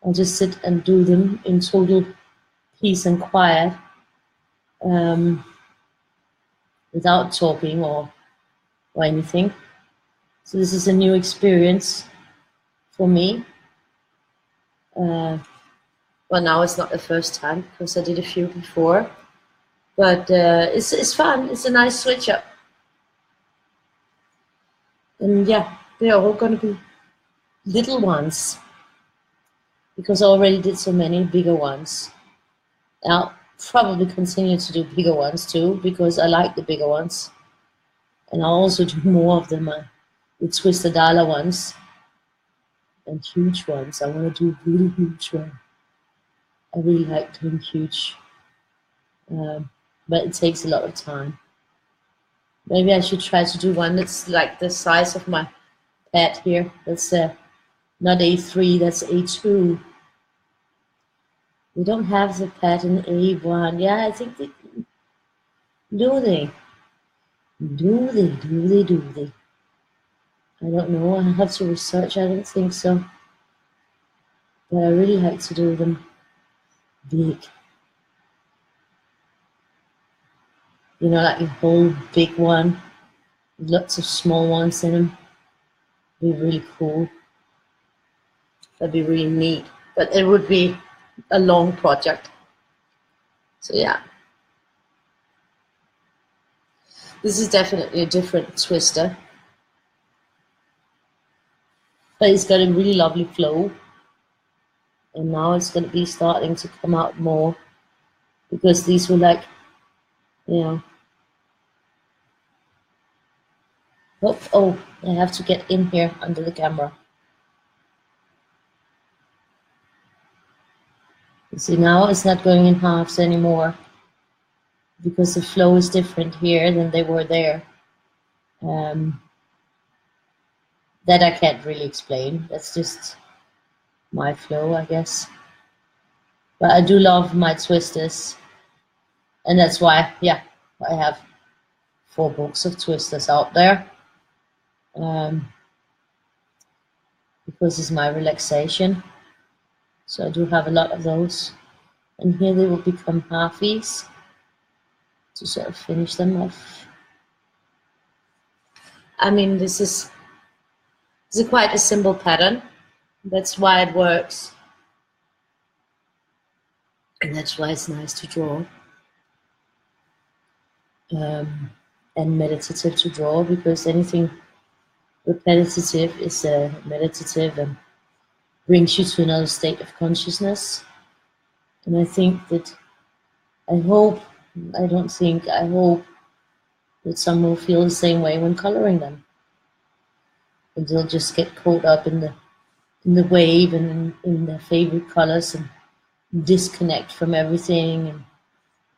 I'll just sit and do them in total peace and quiet, without talking or anything. So this is a new experience for me. Well, now it's not the first time, because I did a few before, but it's fun. It's a nice switch up, and yeah, they are all going to be little ones, because I already did so many bigger ones. I'll probably continue to do bigger ones too, because I like the bigger ones, and I'll also do more of them, the Twister Dollar ones, and huge ones. I want to do really huge ones. I really like doing huge, but it takes a lot of time. Maybe I should try to do one that's like the size of my pad here. That's not A3, that's A2. We don't have the pad in A1. Yeah, I think they do. They? Do they? I don't know. I have to research. I don't think so. But I really like to do them big. Like a whole big one, lots of small ones in them. Be really cool. That'd be really neat. But it would be a long project. So yeah. This is definitely a different twister. But it's got a really lovely flow. And now it's going to be starting to come out more, because these were like, oh, I have to get in here under the camera. You see, now it's not going in halves anymore, because the flow is different here than they were there. That I can't really explain. That's just my flow, I guess. But I do love my twisters, and that's why, yeah, I have 4 books of twisters out there, because it's my relaxation. So I do have a lot of those, and here they will become halfies to sort of finish them off. I mean, this is quite a simple pattern. That's why it works, and that's why it's nice to draw. And meditative to draw, because anything repetitive is meditative and brings you to another state of consciousness. And I think that, I hope that some will feel the same way when coloring them, and they'll just get caught up in the wave and in their favorite colors, and disconnect from everything,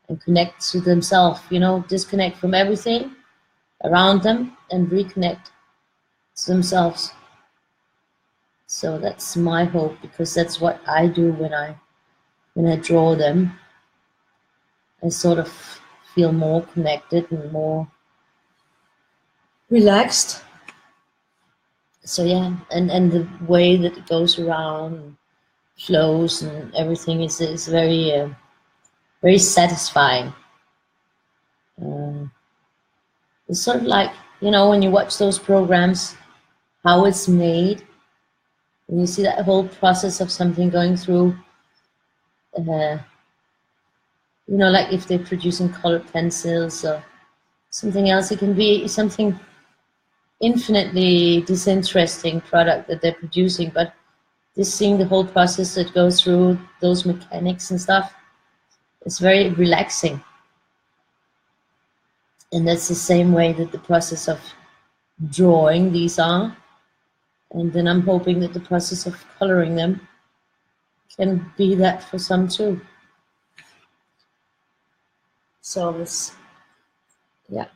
and connect to themselves, disconnect from everything around them and reconnect to themselves. So that's my hope, because that's what I do when I draw them. I sort of feel more connected and more relaxed. So yeah, and the way that it goes around and flows and everything is very very satisfying. It's sort of like, when you watch those programs, how it's made, and you see that whole process of something going through, like if they're producing colored pencils or something else, it can be something infinitely disinteresting product that they're producing, but just seeing the whole process that goes through those mechanics and stuff, it's very relaxing. And that's the same way that the process of drawing these are. And then I'm hoping that the process of coloring them can be that for some too. So it's, yeah.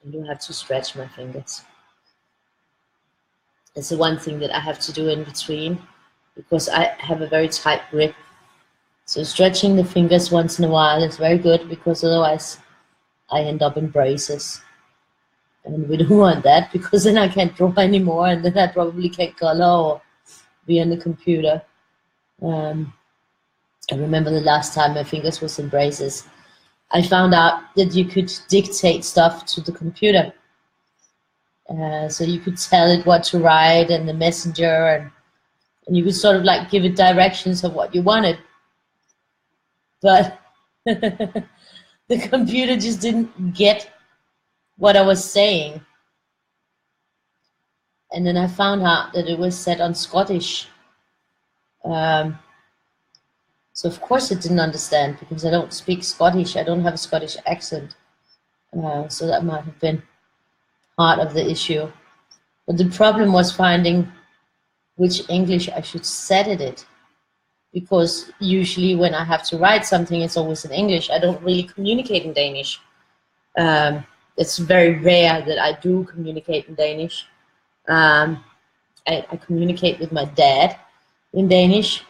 I do have to stretch my fingers. It's the one thing that I have to do in between, because I have a very tight grip. So stretching the fingers once in a while is very good, because otherwise I end up in braces. And we don't want that, because then I can't draw anymore, and then I probably can't color or be on the computer. I remember the last time my fingers was in braces, I found out that you could dictate stuff to the computer. So you could tell it what to write, and the messenger, and you could sort of like give it directions of what you wanted. But the computer just didn't get what I was saying. And then I found out that it was set on Scottish. So of course it didn't understand, because I don't speak Scottish. I don't have a Scottish accent. So that might have been part of the issue. But the problem was finding which English I should set it, because usually when I have to write something, it's always in English. I don't really communicate in Danish. It's very rare that I do communicate in Danish. I communicate with my dad in Danish,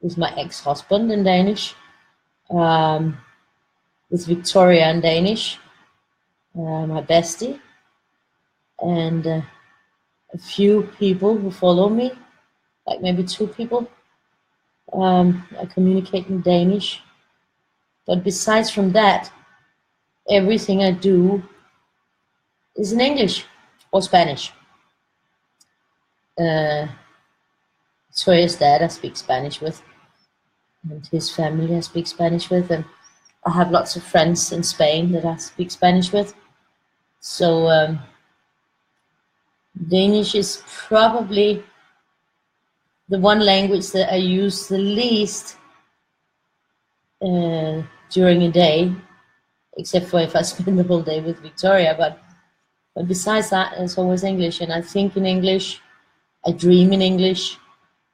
with my ex-husband in Danish, with Victoria in Danish, my bestie, and a few people who follow me, like maybe 2 people. I communicate in Danish, but besides from that, everything I do is in English or Spanish. Victoria's dad I speak Spanish with, and his family I speak Spanish with, and I have lots of friends in Spain that I speak Spanish with. So Danish is probably the one language that I use the least during a day, except for if I spend the whole day with Victoria. But besides that, it's always English, and I think in English, I dream in English,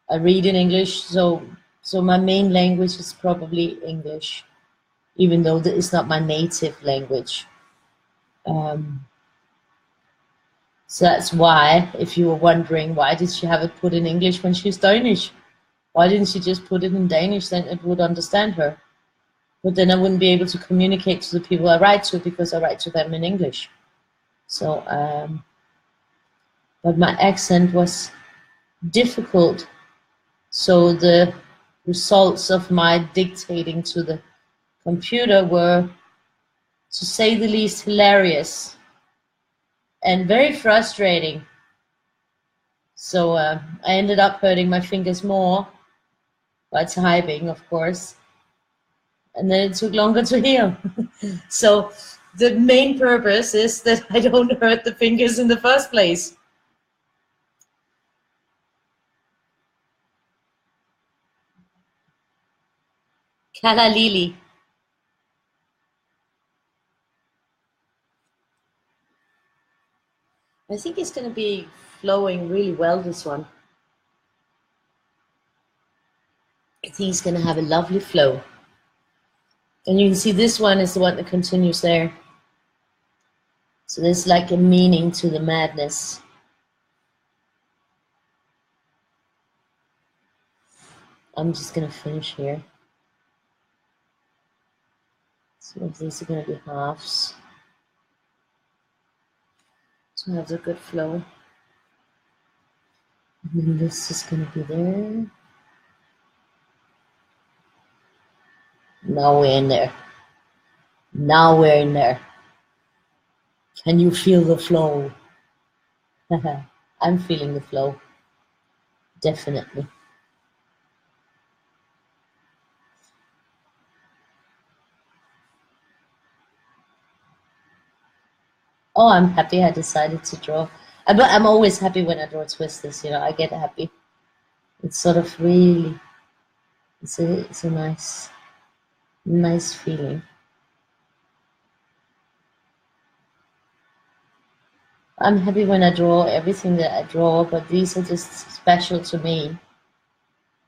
I read in English. So my main language is probably English. even though that is not my native language. So that's why, if you were wondering, why did she have it put in English when she's Danish? Why didn't she just put it in Danish? Then it would understand her. But then I wouldn't be able to communicate to the people I write to, because I write to them in English. So, but my accent was difficult. So the results of my dictating to the computer were, to say the least, hilarious and very frustrating. So I ended up hurting my fingers more by typing, of course, and then it took longer to heal. So the main purpose is that I don't hurt the fingers in the first place. Kala Lili. I think it's going to be flowing really well, this one. I think it's going to have a lovely flow. And you can see this one is the one that continues there. So there's like a meaning to the madness. I'm just going to finish here. So these are going to be halves. So have a good flow. And then this is going to be there. Now we're in there. Now we're in there. Can you feel the flow? I'm feeling the flow. Definitely. Oh, I'm happy I decided to draw. But I'm always happy when I draw twisters, you know, I get happy. It's sort of really, it's a nice feeling. I'm happy when I draw everything that I draw, but these are just special to me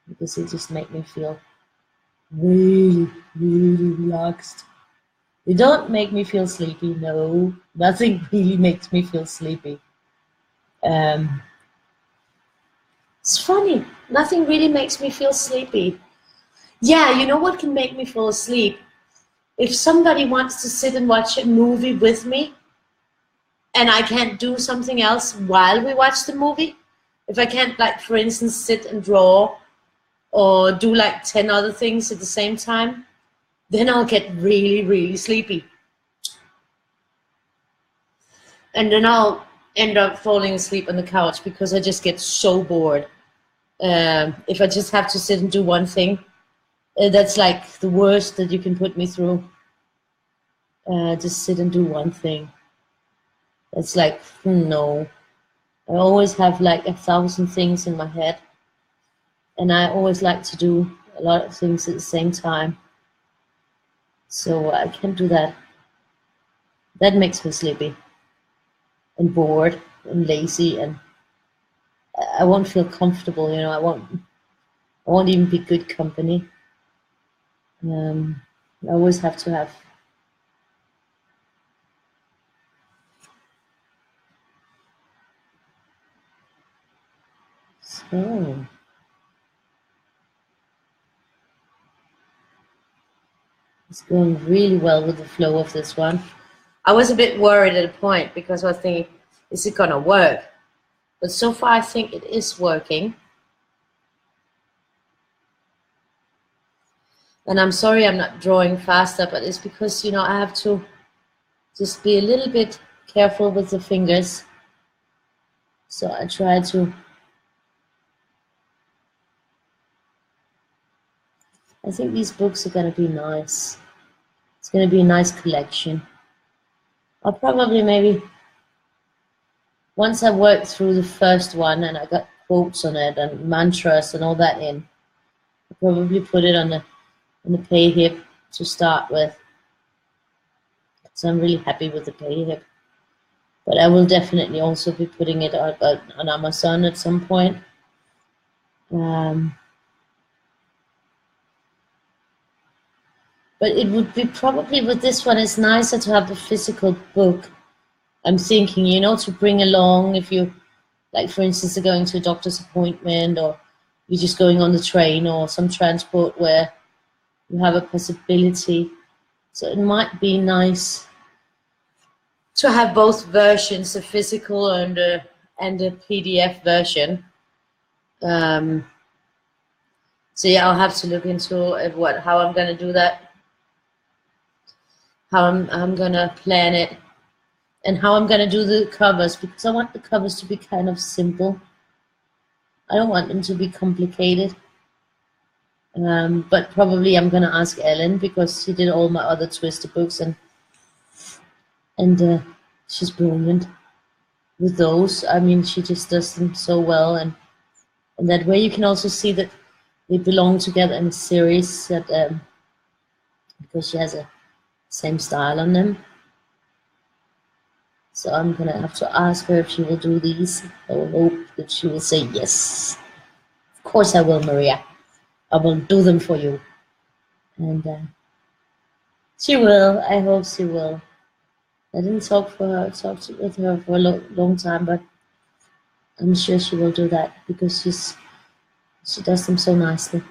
because they just make me feel really, really relaxed. They don't make me feel sleepy, no. Nothing really makes me feel sleepy. It's funny, nothing really makes me feel sleepy. Yeah, you know what can make me fall asleep? If somebody wants to sit and watch a movie with me, and I can't do something else while we watch the movie, if I can't, like, for instance, sit and draw or do like 10 other things at the same time, then I'll get really, really sleepy. And then I'll end up falling asleep on the couch because I just get so bored. If I just have to sit and do one thing, that's like the worst that you can put me through. Just sit and do one thing. It's like, no. I always have like 1,000 things in my head. And I always like to do a lot of things at the same time. So I can't do that. That makes me sleepy and bored and lazy, and I won't feel comfortable, you know, I won't even be good company. I always have to have so it's going really well with the flow of this one. I was a bit worried at a point because I was thinking, is it gonna work? But so far I think it is working. And I'm sorry I'm not drawing faster, but it's because, you know, I have to just be a little bit careful with the fingers. So I try to, I think these books are going to be nice. It's going to be a nice collection. I'll probably maybe, once I worked through the first one and I got quotes on it and mantras and all that in, I'll probably put it on the pay hip to start with. So I'm really happy with the pay hip. But I will definitely also be putting it on Amazon at some point. But But it would be probably with this one, it's nicer to have the physical book. I'm thinking, you know, to bring along if you, like for instance, are going to a doctor's appointment, or you're just going on the train or some transport where you have a possibility. So it might be nice to have both versions, the physical and the PDF version. So yeah, I'll have to look into how I'm gonna do that, how I'm gonna plan it, and how I'm gonna do the covers, because I want the covers to be kind of simple. I don't want them to be complicated. But probably I'm gonna ask Ellen, because she did all my other Twister books, and she's brilliant with those. I mean, she just does them so well, and that way you can also see that they belong together in a series, that because she has a same style on them. So I'm gonna have to ask her if she will do these. I will hope that she will say yes. Of course I will, Maria. I will do them for you. And she will. I hope she will. I didn't talk with her for a long time, but I'm sure she will do that, because she does them so nicely.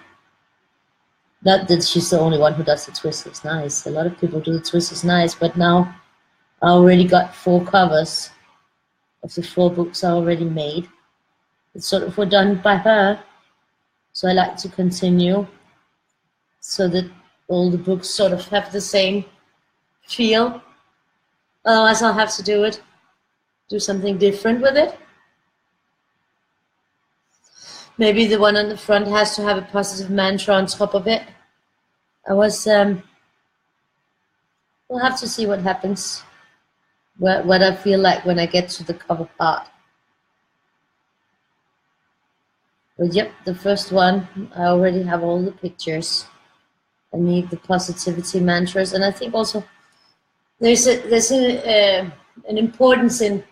Not that she's the only one who does the twisters nice. A lot of people do the twisters nice, but now I already got 4 covers of the 4 books I already made. It's sort of were done by her, so I like to continue so that all the books sort of have the same feel. Otherwise I'll have to do something different with it. Maybe the one on the front has to have a positive mantra on top of it. We'll have to see what happens, what I feel like when I get to the cover part. But yep, the first one, I already have all the pictures. I need the positivity mantras, and I think also there's an importance in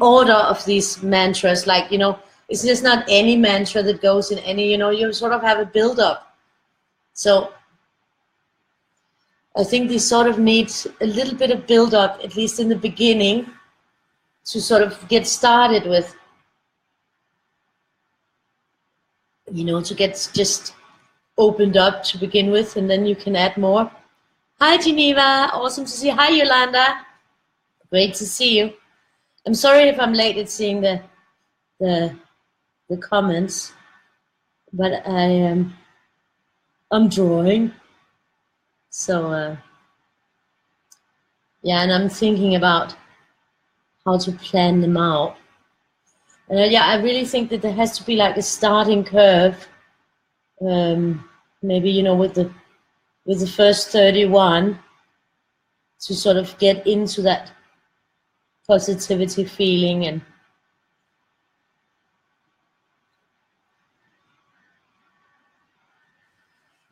order of these mantras. Like, you know, it's just not any mantra that goes in any, you know, you sort of have a build up. So I think these sort of need a little bit of build up, at least in the beginning, to sort of get started with, you know, to get just opened up to begin with, and then you can add more. Hi Geneva, awesome to see you. Hi Yolanda, great to see you. I'm sorry if I'm late at seeing the comments, but I'm drawing, so yeah, and I'm thinking about how to plan them out. And yeah, I really think that there has to be like a starting curve, maybe, you know, with the first 31, to sort of get into that positivity feeling. And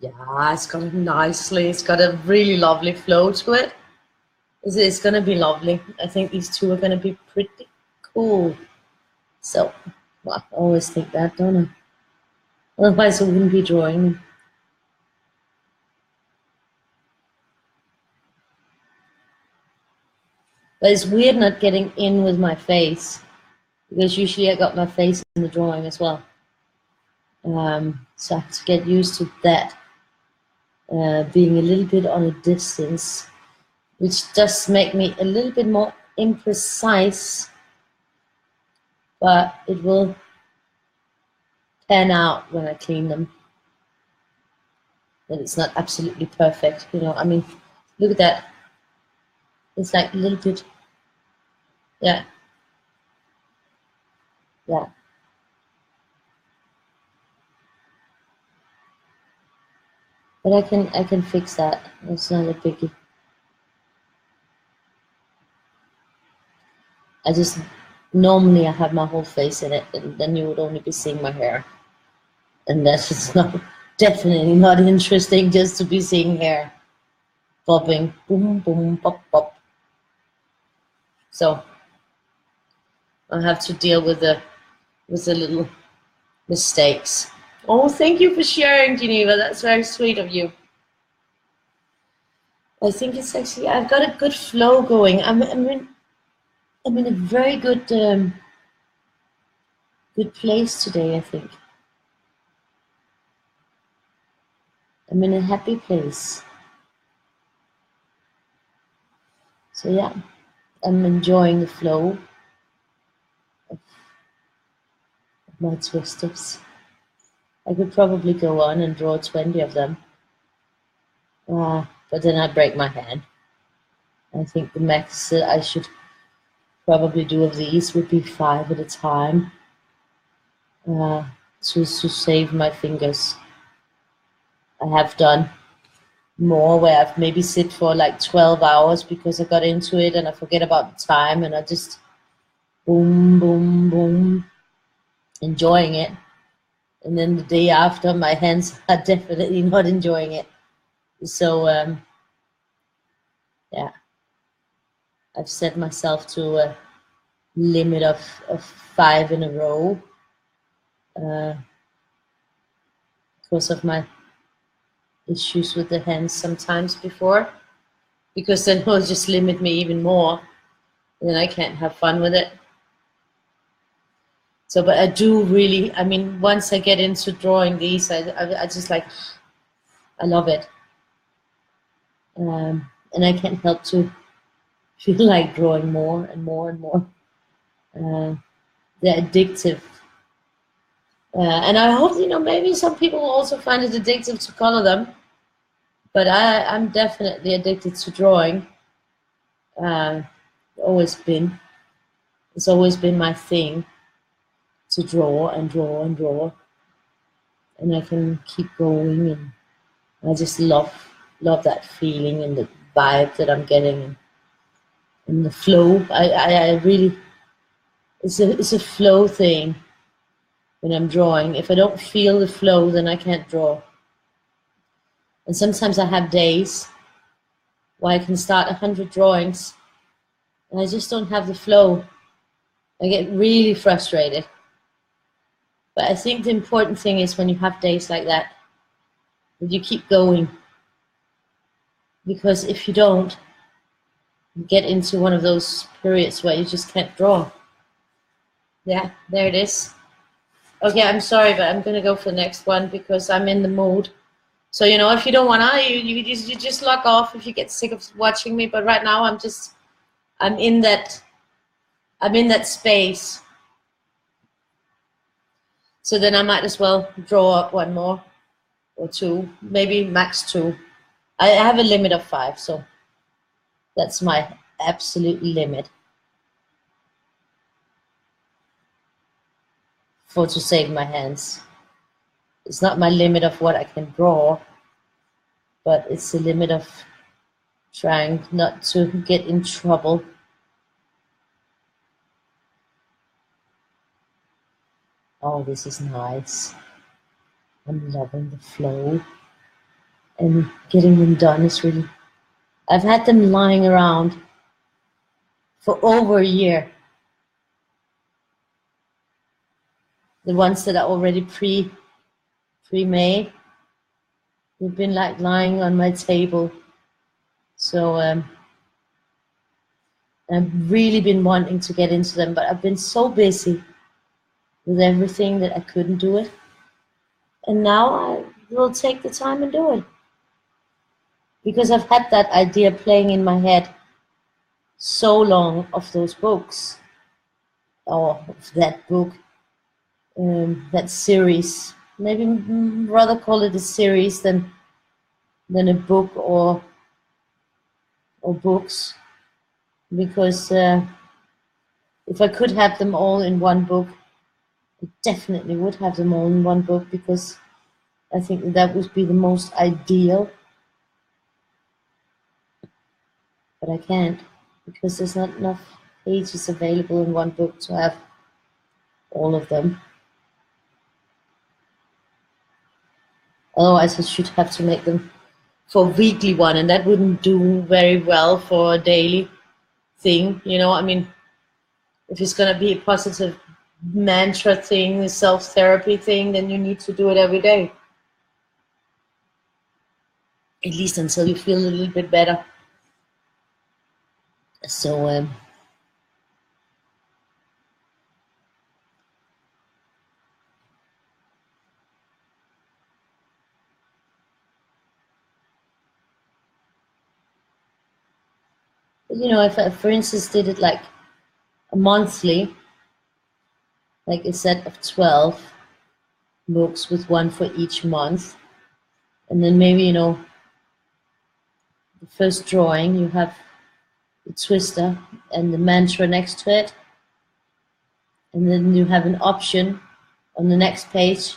yeah, it's gone nicely. It's got a really lovely flow to it. It's going to be lovely. I think these 2 are going to be pretty cool. So, well, I always think that, don't I? Otherwise I wouldn't be drawing them. But it's weird not getting in with my face, because usually I got my face in the drawing as well. So I have to get used to that, being a little bit on a distance, which does make me a little bit more imprecise, but it will pan out when I clean them. That it's not absolutely perfect, you know. I mean, look at that. It's like a little bit, yeah. Yeah. But I can fix that. It's not a biggie. I just, normally I have my whole face in it, and then you would only be seeing my hair. And that is not, definitely not interesting, just to be seeing hair popping, boom, boom, pop, pop. So I have to deal with the little mistakes. Oh, thank you for sharing, Geneva. That's very sweet of you. I think it's actually, I've got a good flow going. I'm in a very good good place today, I think. I'm in a happy place. So yeah, I'm enjoying the flow of my twisters. I could probably go on and draw 20 of them. But then I'd break my hand. I think the max that I should probably do of these would be 5 at a time to save my fingers. I have done more where I've maybe sit for like 12 hours because I got into it and I forget about the time and I just boom, boom, boom, enjoying it. And then the day after, my hands are definitely not enjoying it. So, yeah, I've set myself to a limit of 5 in a row because of my issues with the hands sometimes before, because then it'll just limit me even more and then I can't have fun with it. So, but I do really, I mean, once I get into drawing these, I just like, I love it. And I can't help to feel like drawing more and more and more. They're addictive. And I hope, maybe some people will also find it addictive to color them. But I'm definitely addicted to drawing. Always been. It's always been my thing to draw and draw and draw. And I can keep going, and I just love that feeling and the vibe that I'm getting and the flow. I really, it's a flow thing when I'm drawing. If I don't feel the flow, then I can't draw. And sometimes I have days where I can start 100 drawings and I just don't have the flow. I get really frustrated. But I think the important thing is when you have days like that you keep going. Because if you don't, you get into one of those periods where you just can't draw. Yeah, there it is. Okay, I'm sorry, but I'm going to go for the next one because I'm in the mood. So, if you don't want to, you just log off if you get sick of watching me. But right now, I'm in that space. So then I might as well draw up one more or 2, maybe max 2. I have a limit of 5, so that's my absolute limit to save my hands. It's not my limit of what I can draw, but it's the limit of trying not to get in trouble. Oh, this is nice. I'm loving the flow. And getting them done is really... I've had them lying around for over a year. The ones that are already pre-made, they've been like lying on my table. So I've really been wanting to get into them, but I've been so busy with everything that I couldn't do it. And now I will take the time and do it. Because I've had that idea playing in my head so long of those books, or of that book, that series. Maybe rather call it a series than a book or books. Because if I could have them all in one book, I definitely would have them all in one book, because I think that would be the most ideal. But I can't, because there's not enough pages available in one book to have all of them. Otherwise I should have to make them for a weekly one, and that wouldn't do very well for a daily thing. I mean, if it's going to be a positive mantra thing, a self-therapy thing, then you need to do it every day. At least until you feel a little bit better. So you know, if I, for instance, did it like a monthly, like a set of 12 books with one for each month, and then maybe, you know, the first drawing you have the twister and the mantra next to it, and then you have an option on the next page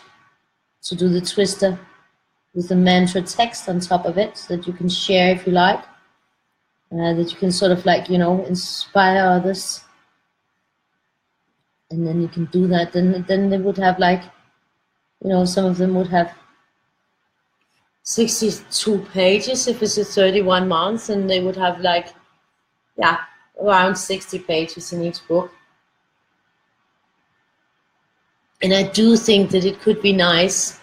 to do the twister with the mantra text on top of it, so that you can share if you like, that you can sort of like, you know, inspire others, and then you can do that. Then they would have like, you know, some of them would have 62 pages if it's a 31 months, and they would have like, yeah, around 60 pages in each book. And I do think that it could be nice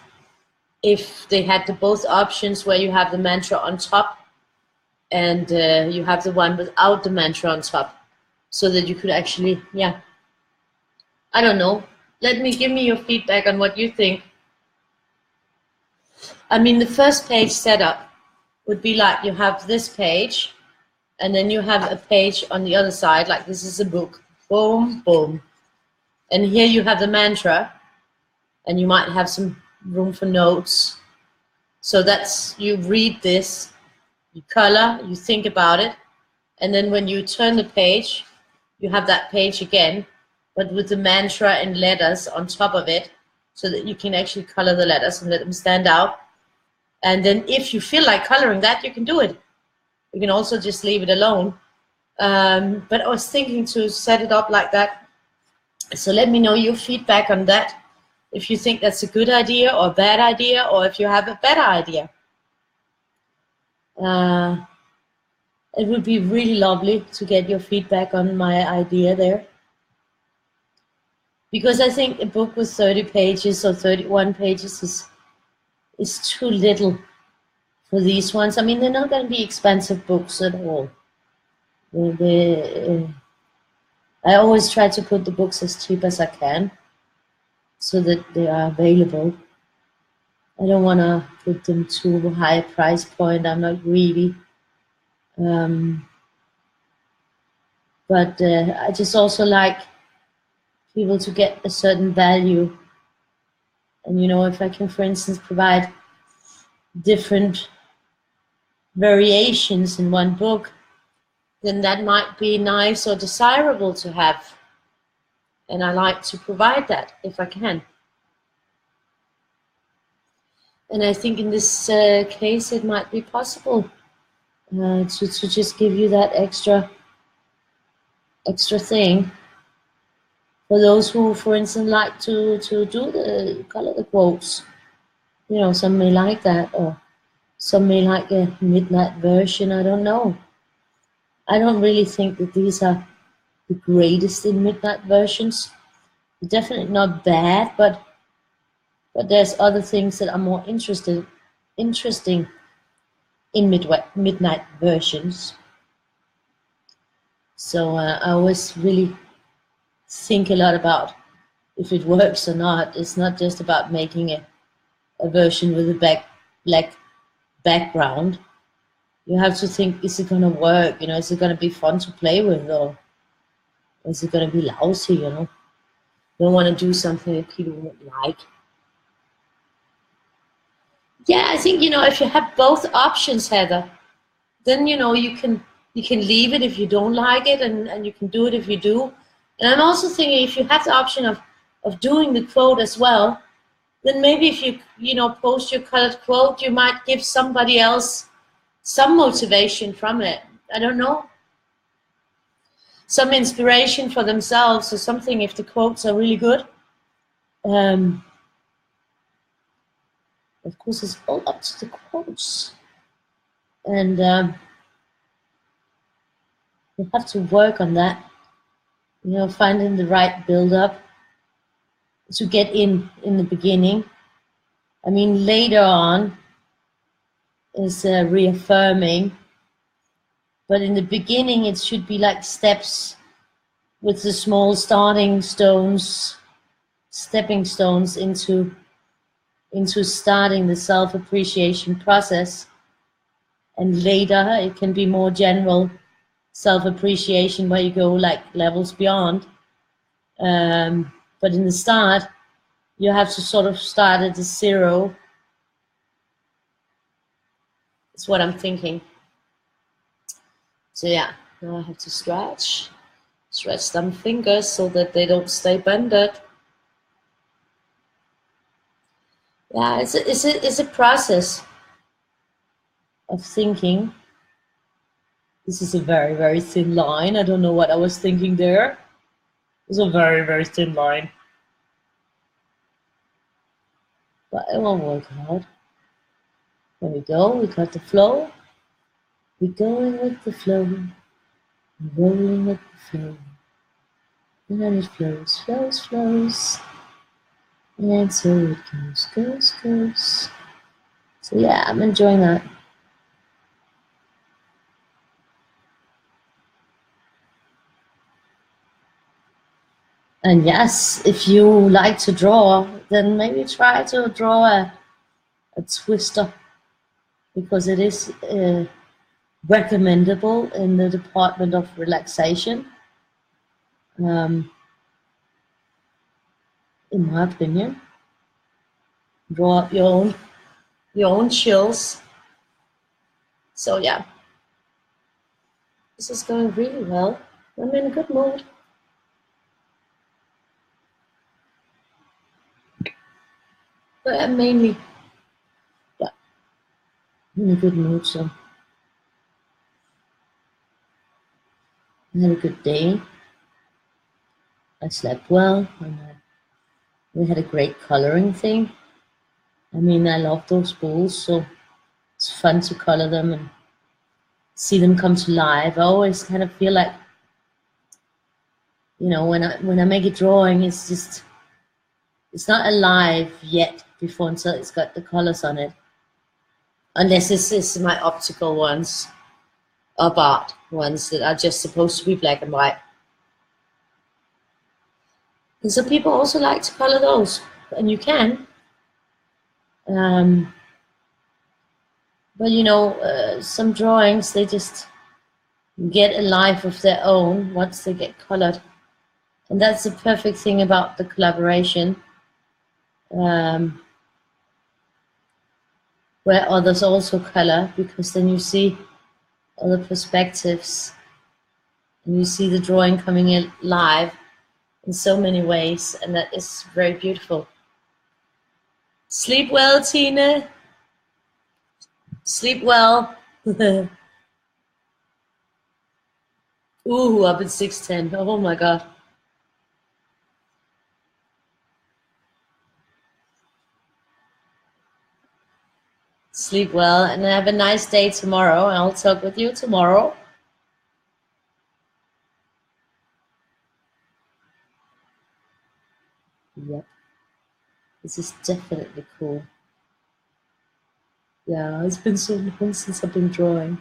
if they had the both options, where you have the mantra on top and you have the one without the mantra on top, so that you could actually, yeah, I don't know. Give me your feedback on what you think. I mean, the first page setup would be like, you have this page, and then you have a page on the other side, like this is a book, boom, boom. And here you have the mantra, and you might have some room for notes. So that's, you read this, you color, you think about it, and then when you turn the page, you have that page again, but with the mantra and letters on top of it, so that you can actually color the letters and let them stand out. And then if you feel like coloring that, you can do it. You can also just leave it alone. But I was thinking to set it up like that. So let me know your feedback on that. If you think that's a good idea or a bad idea, or if you have a better idea. It would be really lovely to get your feedback on my idea there. Because I think a book with 30 pages or 31 pages is too little for these ones. I mean, they're not going to be expensive books at all. I always try to put the books as cheap as I can, so that they are available. I don't want to put them too high price point. I'm not greedy. But I just also like people to get a certain value. And, you know, if I can, for instance, provide different variations in one book, then that might be nice or desirable to have. And I like to provide that if I can. And I think in this case, it might be possible to just give you that extra thing. For those who, for instance, like to do the color the quotes, you know, some may like that, or some may like a midnight version. I don't know. I don't really think that these are the greatest in midnight versions. They're definitely not bad, but there's other things that are more interesting in midnight versions. So I always really think a lot about if it works or not. It's not just about making a version with a black background. You have to think, is it going to work? You know, is it going to be fun to play with, or is it going to be lousy? You know, you don't want to do something that people won't like. Yeah, I think, you know, if you have both options, Heather, then, you know, you can leave it if you don't like it, and you can do it if you do. And I'm also thinking, if you have the option of doing the quote as well, then maybe if you know, post your colored quote, you might give somebody else some motivation from it. I don't know. Some inspiration for themselves or something, if the quotes are really good. Of course, it's all up to the quotes. And you have to work on that. You know, finding the right build-up to get in the beginning. I mean, later on is reaffirming, But in the beginning, it should be like steps with the small starting stones, stepping stones into starting the self-appreciation process. And later, it can be more general self-appreciation where you go like levels beyond. But in the start, you have to sort of start at the zero. That's what I'm thinking. So yeah, now I have to stretch them fingers so that they don't stay bended. Yeah, it's a process of thinking. This is a very, very thin line. I don't know what I was thinking there. It's a very, very thin line. But it will work out. There we go, we got the flow. We're going with the flow. We're rolling with the flow. And then it flows, flows, flows. And so it goes, goes, goes. So yeah, I'm enjoying that. And yes, if you like to draw, then maybe try to draw a twister, because it is recommendable in the department of relaxation, in my opinion. Draw up your own chills. So yeah, this is going really well. I'm in a good mood. But I'm mainly, yeah, in a good mood. So I had a good day. I slept well, and we had a great coloring thing. I mean, I love those balls, so it's fun to color them and see them come to life. I always kind of feel like, you know, when I make a drawing, it's not alive yet before until it's got the colors on it. Unless this is my optical ones, or art ones that are just supposed to be black and white. And so people also like to color those, and you can. But you know, some drawings, they just get a life of their own once they get colored. And that's the perfect thing about the collaboration, where others also color, because then you see other perspectives and you see the drawing coming in live in so many ways, and that is very beautiful. Sleep well, Tina. Sleep well. Ooh, up at 6:10. Oh my God. Sleep well and have a nice day tomorrow. I'll talk with you tomorrow. Yep. This is definitely cool. Yeah, it's been so long since I've been drawing.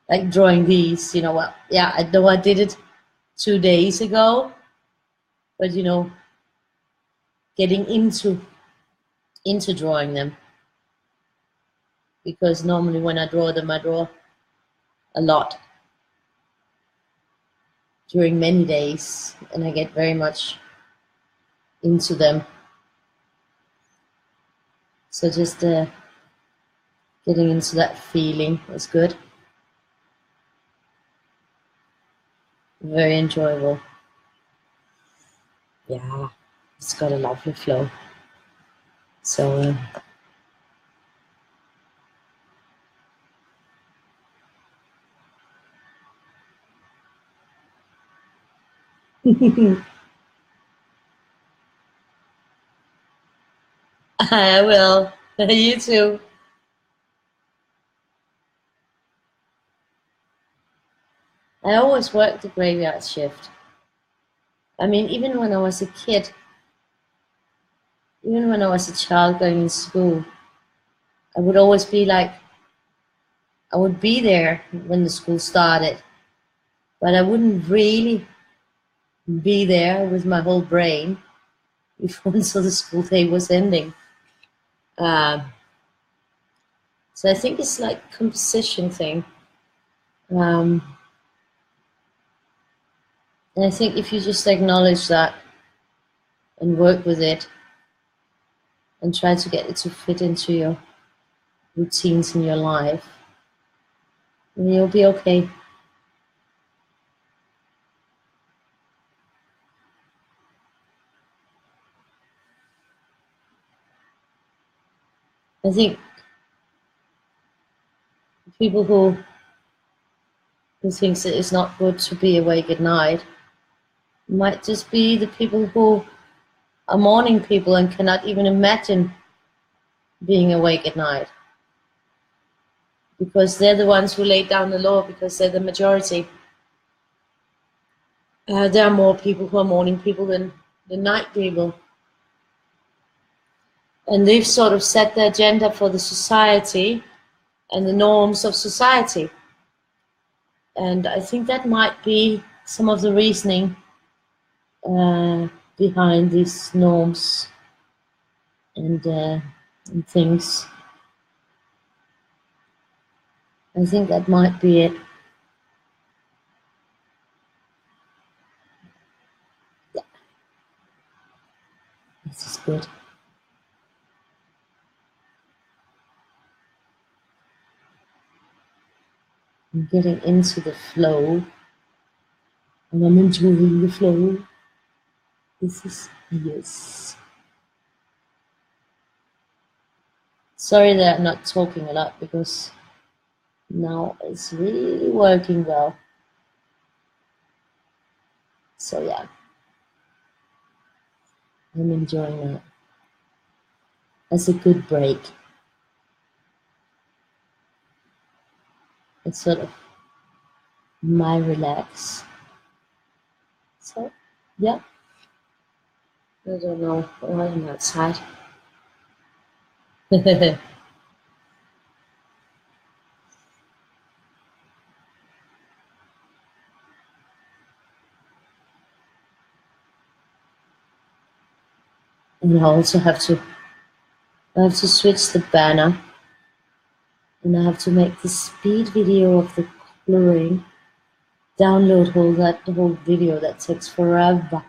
Like drawing these, you know what? Yeah, I know I did it 2 days ago, but you know, getting into drawing them. Because normally when I draw them, I draw a lot during many days, and I get very much into them. So just getting into that feeling was good. Very enjoyable. Yeah, it's got a lovely flow. So I will. You too. I always worked the graveyard shift. I mean, even when I was a kid, even when I was a child going in school, I would always be like, I would be there when the school started, but I wouldn't really be there with my whole brain if once the school day was ending. So I think it's like a composition thing. And I think if you just acknowledge that and work with it and try to get it to fit into your routines in your life, then you'll be okay. I think people who thinks that it's not good to be awake at night might just be the people who are morning people and cannot even imagine being awake at night, because they're the ones who laid down the law, because they're the majority. There are more people who are morning people than night people, and they've sort of set the agenda for the society and the norms of society. And I think that might be some of the reasoning behind these norms and things. I think that might be it. Yeah, this is good. I'm getting into the flow, and I'm enjoying the flow. This is, yes. Sorry that I'm not talking a lot, because now it's really working well. So yeah, I'm enjoying that. That's a good break. It's sort of my relax. So yeah, I don't know why I'm outside. And I also have to switch the banner, and I have to make the speed video of the coloring. Download the whole video. That takes forever.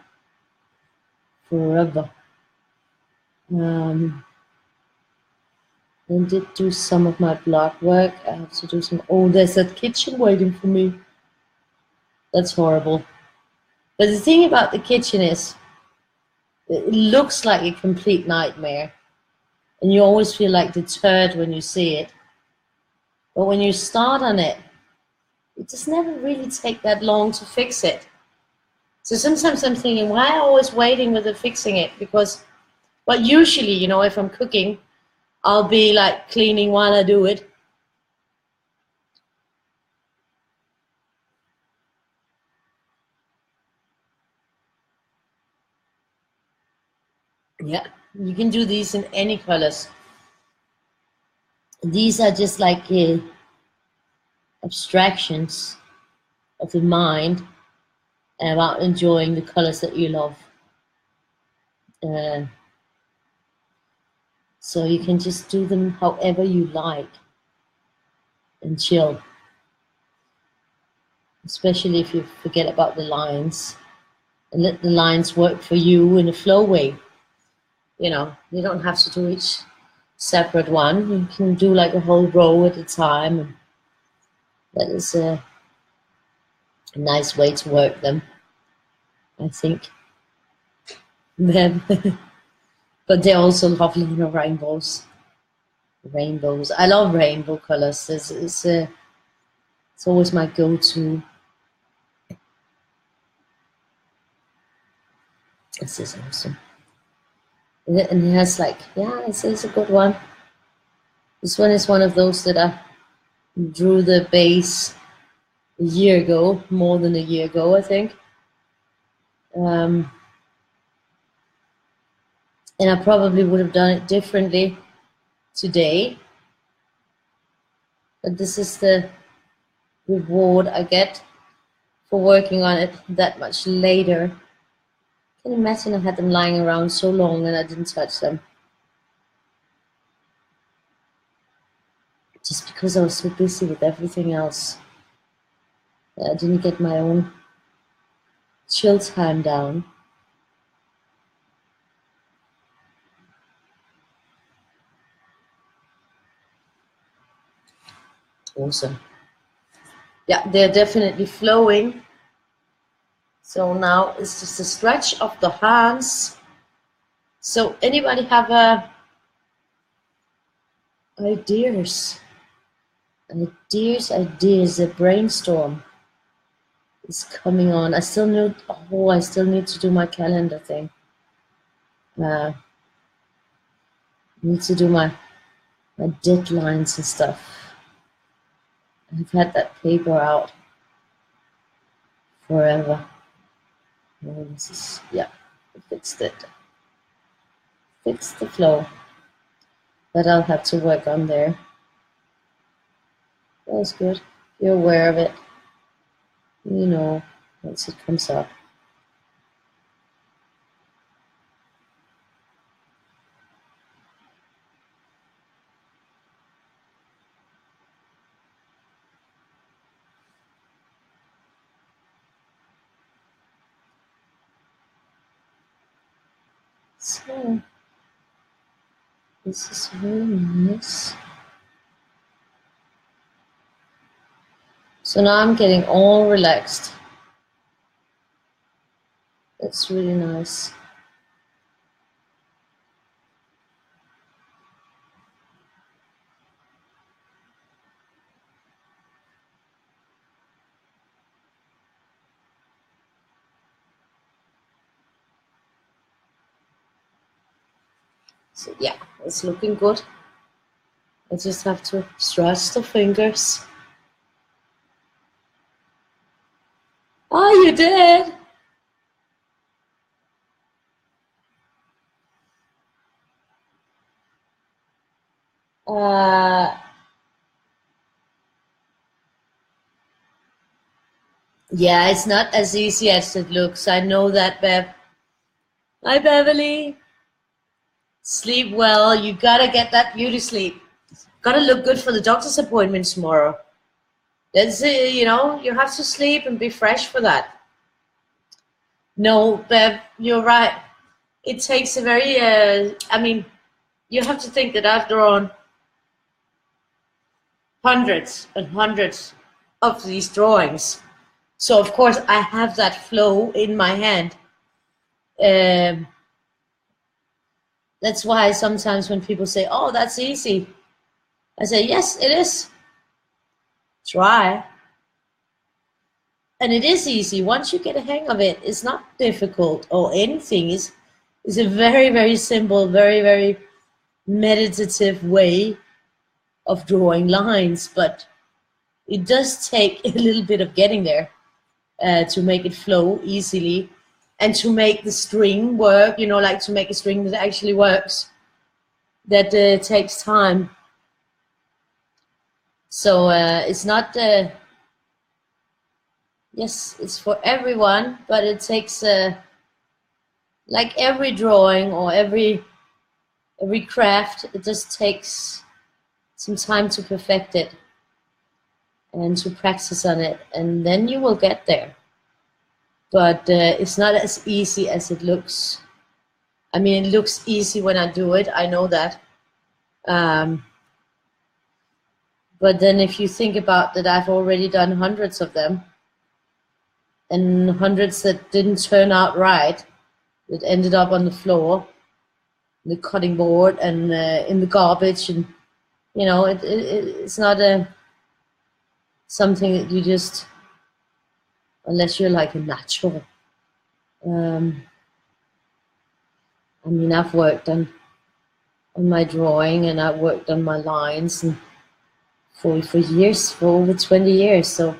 And did do some of my blog work. I have to do some. Oh, there's that kitchen waiting for me. That's horrible. But the thing about the kitchen is, it looks like a complete nightmare, and you always feel like deterred when you see it. But when you start on it, it just never really take that long to fix it. So sometimes I'm thinking, why am I always waiting with the fixing it? Because, well, usually, you know, if I'm cooking, I'll be like cleaning while I do it. Yeah, you can do these in any colors. These are just like abstractions of the mind about enjoying the colors that you love. So you can just do them however you like and chill. Especially if you forget about the lines and let the lines work for you in a flow way. You know, you don't have to do each separate one. You can do like a whole row at a time, and that is a nice way to work them, I think. But they're also lovely, you know, rainbows. Rainbows. I love rainbow colors. It's always my go-to. This is awesome. And it has like, yeah, it's a good one. This one is one of those that I drew the base a year ago, more than a year ago, I think. And I probably would have done it differently today. But this is the reward I get for working on it that much later. Can you imagine I had them lying around so long and I didn't touch them? Just because I was so busy with everything else. I didn't get my own chill time down. Awesome. Yeah, they're definitely flowing. So now it's just a stretch of the hands. So anybody have ideas? Ideas, a brainstorm is coming on. I still need to do my calendar thing. Need to do my deadlines and stuff. I've had that paper out forever. Oh, this is, yeah, I fixed it. Fixed the flow. But I'll have to work on there. That's good. You're aware of it. You know, once it comes up. So, this is very nice. So now I'm getting all relaxed. That's really nice. So yeah, it's looking good. I just have to stretch the fingers. Oh, you did? Yeah, it's not as easy as it looks. I know that, Bev. Hi, Beverly. Sleep well. You gotta get that beauty sleep. Gotta look good for the doctor's appointment tomorrow. That's you know, you have to sleep and be fresh for that. No, Bev, you're right. It takes a very, I mean, you have to think that I've drawn hundreds and hundreds of these drawings. So, of course, I have that flow in my hand. That's why sometimes when people say, oh, that's easy, I say, yes, it is. Try. And it is easy. Once you get a hang of it, it's not difficult or anything. It's a very, very simple, very, very meditative way of drawing lines, but it does take a little bit of getting there to make it flow easily and to make the string work, you know, like to make a string that actually works. That takes time. So it's not, yes, it's for everyone, but it takes, like every drawing or every craft, it just takes some time to perfect it and to practice on it, and then you will get there. But it's not as easy as it looks. I mean, it looks easy when I do it, I know that. But then if you think about that, I've already done hundreds of them, and hundreds that didn't turn out right, that ended up on the floor, the cutting board, and in the garbage, and you know, it's not something that you just, unless you're like a natural. I mean, I've worked on my drawing, and I've worked on my lines, and for years, for over 20 years. So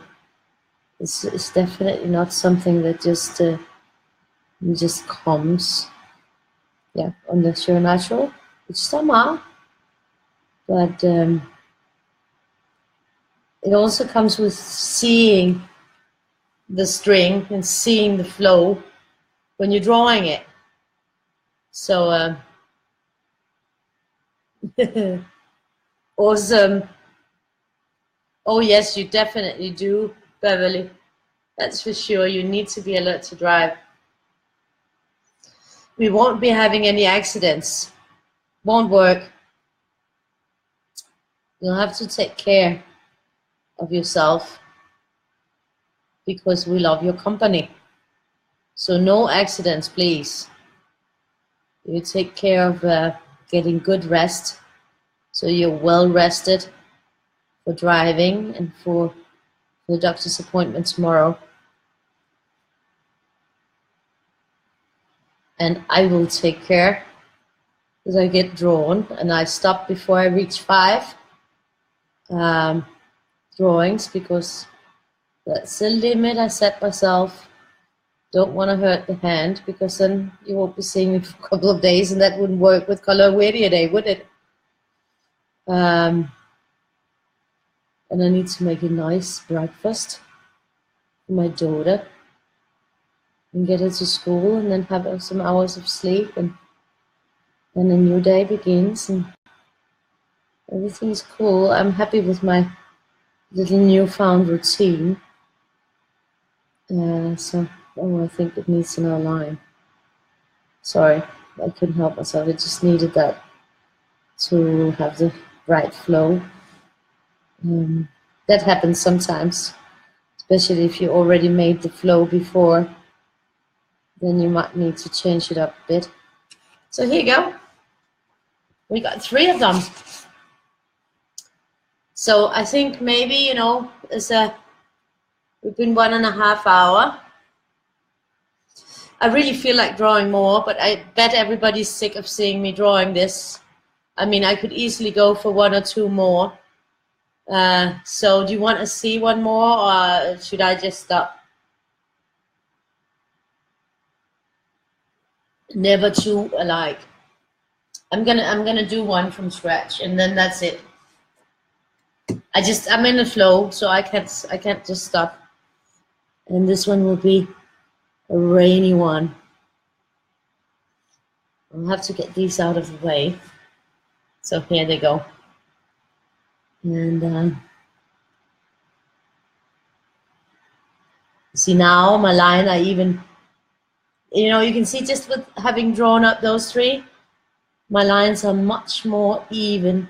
it's definitely not something that just comes. Yeah, unless you're a natural, which some are. But it also comes with seeing the string and seeing the flow when you're drawing it. So awesome. Oh yes, you definitely do, Beverly. That's for sure. You need to be alert to drive. We won't be having any accidents. Won't work. You'll have to take care of yourself because we love your company. So no accidents, please. You take care of getting good rest so you're well rested for driving and for the doctor's appointment tomorrow. And I will take care because I get drawn and I stop before I reach 5 drawings because that's the limit I set myself. Don't want to hurt the hand because then you won't be seeing me for a couple of days and that wouldn't work with Color Wedia Day, would it? And I need to make a nice breakfast for my daughter and get her to school and then have some hours of sleep and then a new day begins and everything's cool. I'm happy with my little newfound routine. I think it needs another line. Sorry, I couldn't help myself. It just needed that to have the right flow. That happens sometimes, especially if you already made the flow before. Then you might need to change it up a bit. So here you go. We got 3 of them. So I think maybe, we've been 1.5 hours. I really feel like drawing more, but I bet everybody's sick of seeing me drawing this. I mean, I could easily go for 1 or 2 more. So do you want to see 1 more or should I just stop? Never 2 alike. I'm gonna do 1 from scratch and then that's it. I'm in the flow, so I can't just stop. And this one will be a rainy one. I'll have to get these out of the way. So here they go. And see now my line, I even, you can see just with having drawn up those 3, my lines are much more even.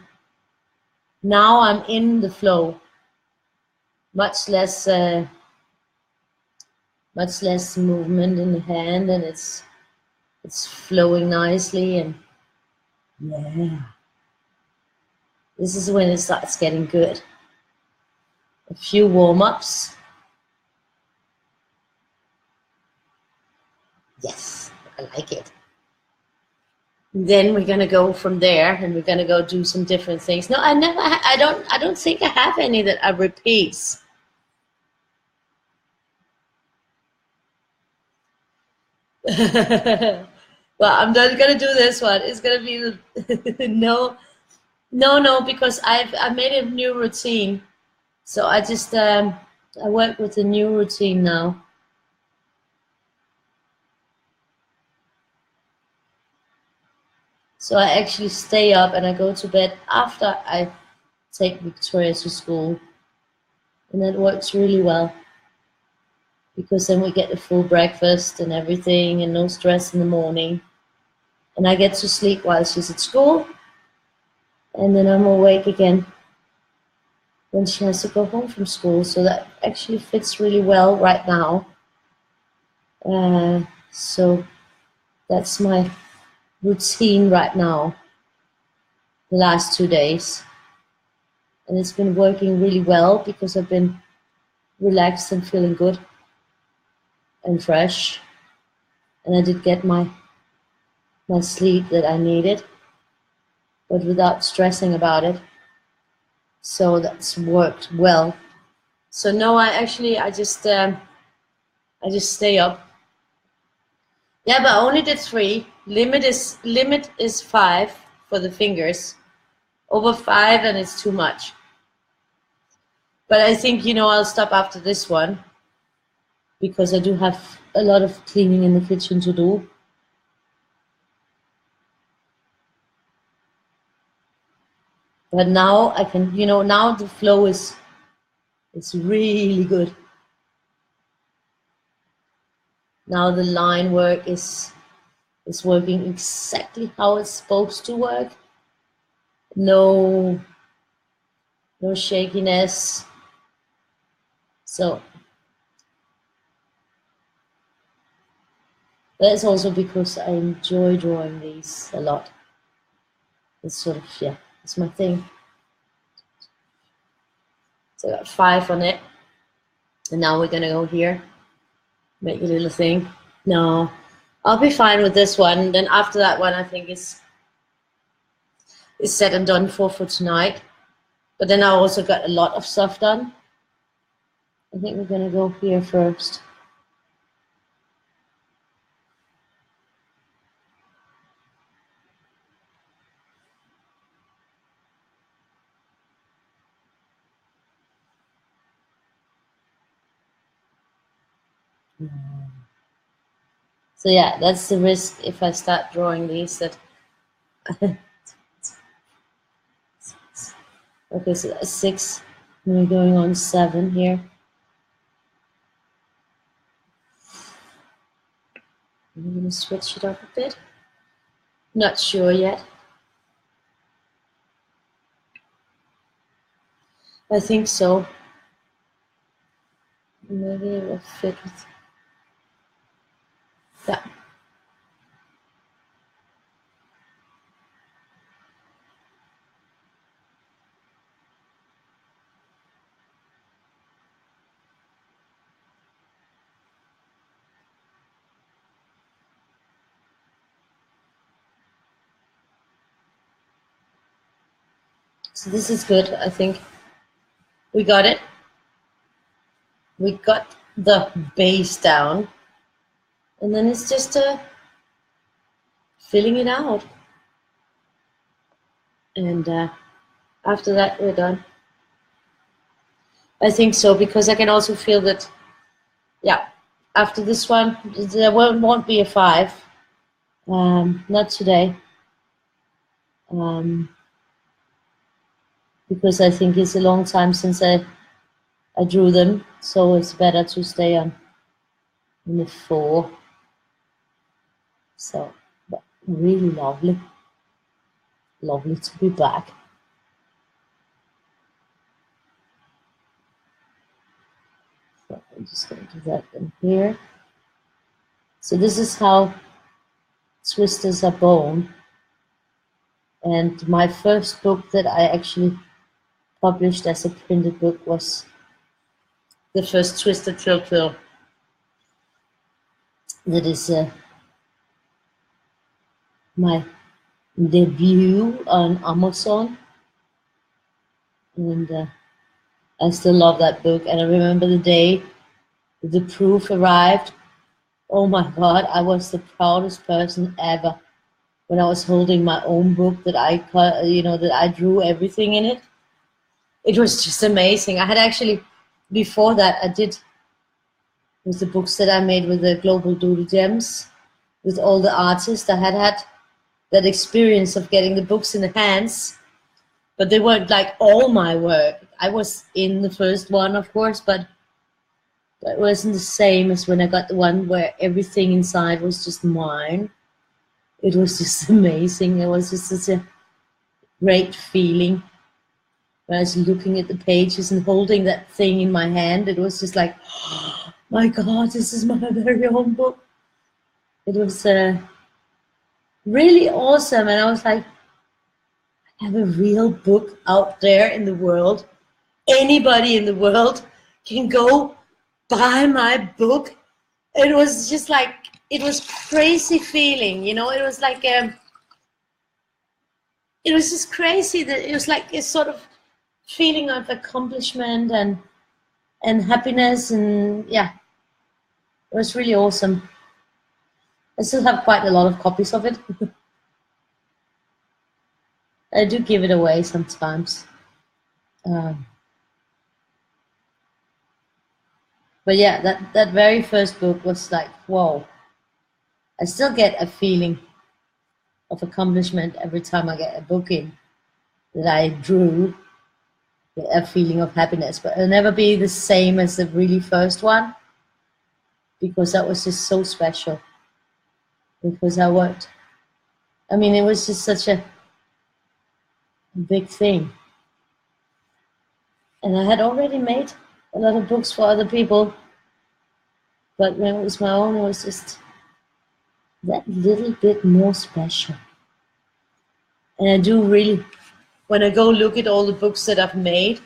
Now I'm in the flow. Much less movement in the hand, and it's flowing nicely, and yeah, this is when it starts getting good. A few warm-ups. Yes, I like it. And then we're gonna go from there, and we're gonna go do some different things. No, I don't think I have any that I repeat. Well, I'm not gonna do this one. It's gonna be no, because I made a new routine. So I just I work with a new routine now. So I actually stay up and I go to bed after I take Victoria to school, and that works really well. Because then we get a full breakfast and everything and no stress in the morning. And I get to sleep while she's at school. And then I'm awake again when she has to go home from school. So that actually fits really well right now. So that's my routine right now, the last 2 days. And it's been working really well because I've been relaxed and feeling good and fresh, and I did get my sleep that I needed, but without stressing about it. So that's worked well. So no, I just stay up. Yeah, but I only did 3. Limit is 5 for the fingers. Over 5 and it's too much. But I think, you know, I'll stop after this one because I do have a lot of cleaning in the kitchen to do. But now I can, you know, now the flow is really good. Now the line work is working exactly how it's supposed to work. No shakiness. So that's also because I enjoy drawing these a lot. It's sort of, yeah, it's my thing. So I got 5 on it. And now we're gonna go here, make a little thing. No, I'll be fine with this one. Then after that one, I think is set and done for tonight. But then I also got a lot of stuff done. I think we're gonna go here first. So yeah, that's the risk if I start drawing these. That okay, so that's 6. And we're going on 7 here. I'm gonna switch it up a bit. Not sure yet. I think so. Maybe it will fit with that. So this is good, I think. We got it. We got the base down. And then it's just filling it out. And after that, we're done. I think so, because I can also feel that, yeah, after this one, there won't be a 5. Not today. Because I think it's a long time since I drew them, so it's better to stay on the 4. So, but really lovely to be back. So I'm just going to do that in here. So this is how twisters are born. And my first book that I actually published as a printed book was the first Twisted Tilt. That is my debut on Amazon, and I still love that book. And I remember the day the proof arrived. Oh my God, I was the proudest person ever when I was holding my own book that I drew everything in it. It was just amazing. I had actually, before that, I did with the books that I made with the Global Doodle Gems, with all the artists. I had that experience of getting the books in the hands, but they weren't like all my work. I was in the first one, of course, but it wasn't the same as when I got the one where everything inside was just mine. It was just amazing. It was just such a great feeling. When I was looking at the pages and holding that thing in my hand, it was just like, oh my God, this is my very own book. It was really awesome. And I was like, I have a real book out there in the world. Anybody in the world can go buy my book. It was just like, it was crazy feeling, you know. It was like, it was just crazy. That it was like a sort of feeling of accomplishment and happiness, and yeah, it was really awesome. I still have quite a lot of copies of it. I do give it away sometimes. But yeah, that very first book was like, whoa. I still get a feeling of accomplishment every time I get a book in that I drew, a feeling of happiness. But it'll never be the same as the really first one because that was just so special. Because I worked, I mean, it was just such a big thing. And I had already made a lot of books for other people, but when it was my own, it was just that little bit more special. And I do really, when I go look at all the books that I've made,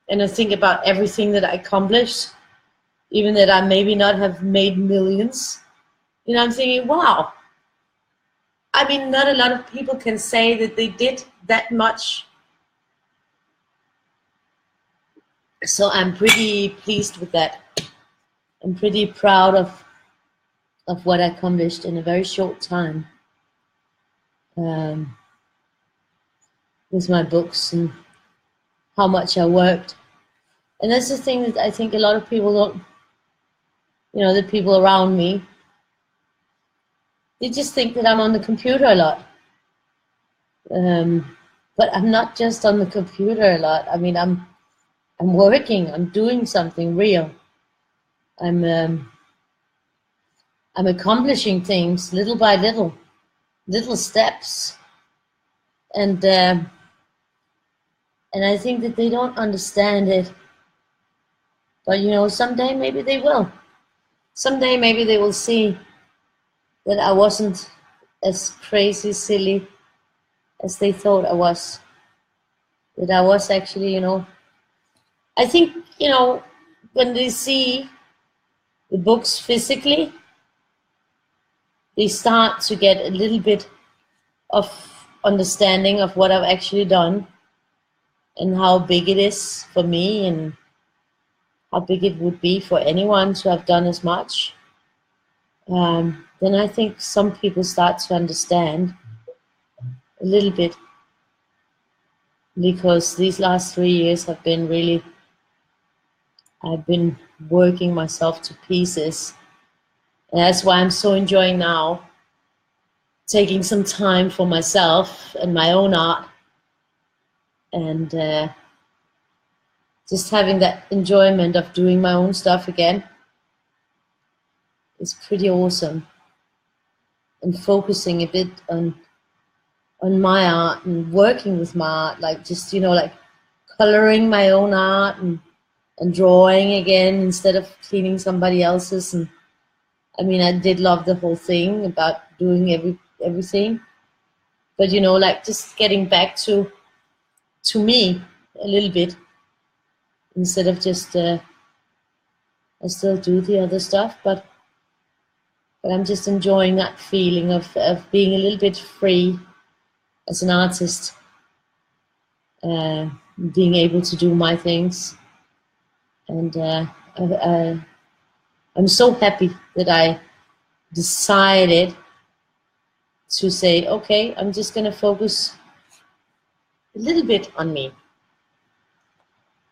and I think about everything that I accomplished, even that I maybe not have made millions, I'm thinking, wow. I mean, not a lot of people can say that they did that much. So I'm pretty pleased with that. I'm pretty proud of what I accomplished in a very short time um, with my books and how much I worked. And that's the thing that I think a lot of people don't, the people around me, they just think that I'm on the computer a lot. But I'm not just on the computer a lot. I mean, I'm working. I'm doing something real. I'm I'm accomplishing things little by little, little steps, and and I think that they don't understand it. But someday maybe they will. Someday maybe they will see that I wasn't as crazy, silly as they thought I was. That I was actually, I think, when they see the books physically, they start to get a little bit of understanding of what I've actually done and how big it is for me and how big it would be for anyone to have done as much. Then I think some people start to understand a little bit because these last 3 years have been really, I've been working myself to pieces. And that's why I'm so enjoying now taking some time for myself and my own art and just having that enjoyment of doing my own stuff again is pretty awesome. And focusing a bit on my art and working with my art, like just, like coloring my own art and drawing again instead of cleaning somebody else's. And I mean, I did love the whole thing about doing everything, but like just getting back to me a little bit instead of just I still do the other stuff, but I'm just enjoying that feeling of being a little bit free as an artist, uh, being able to do my things, and I'm so happy that I decided to say, okay, I'm just gonna focus a little bit on me.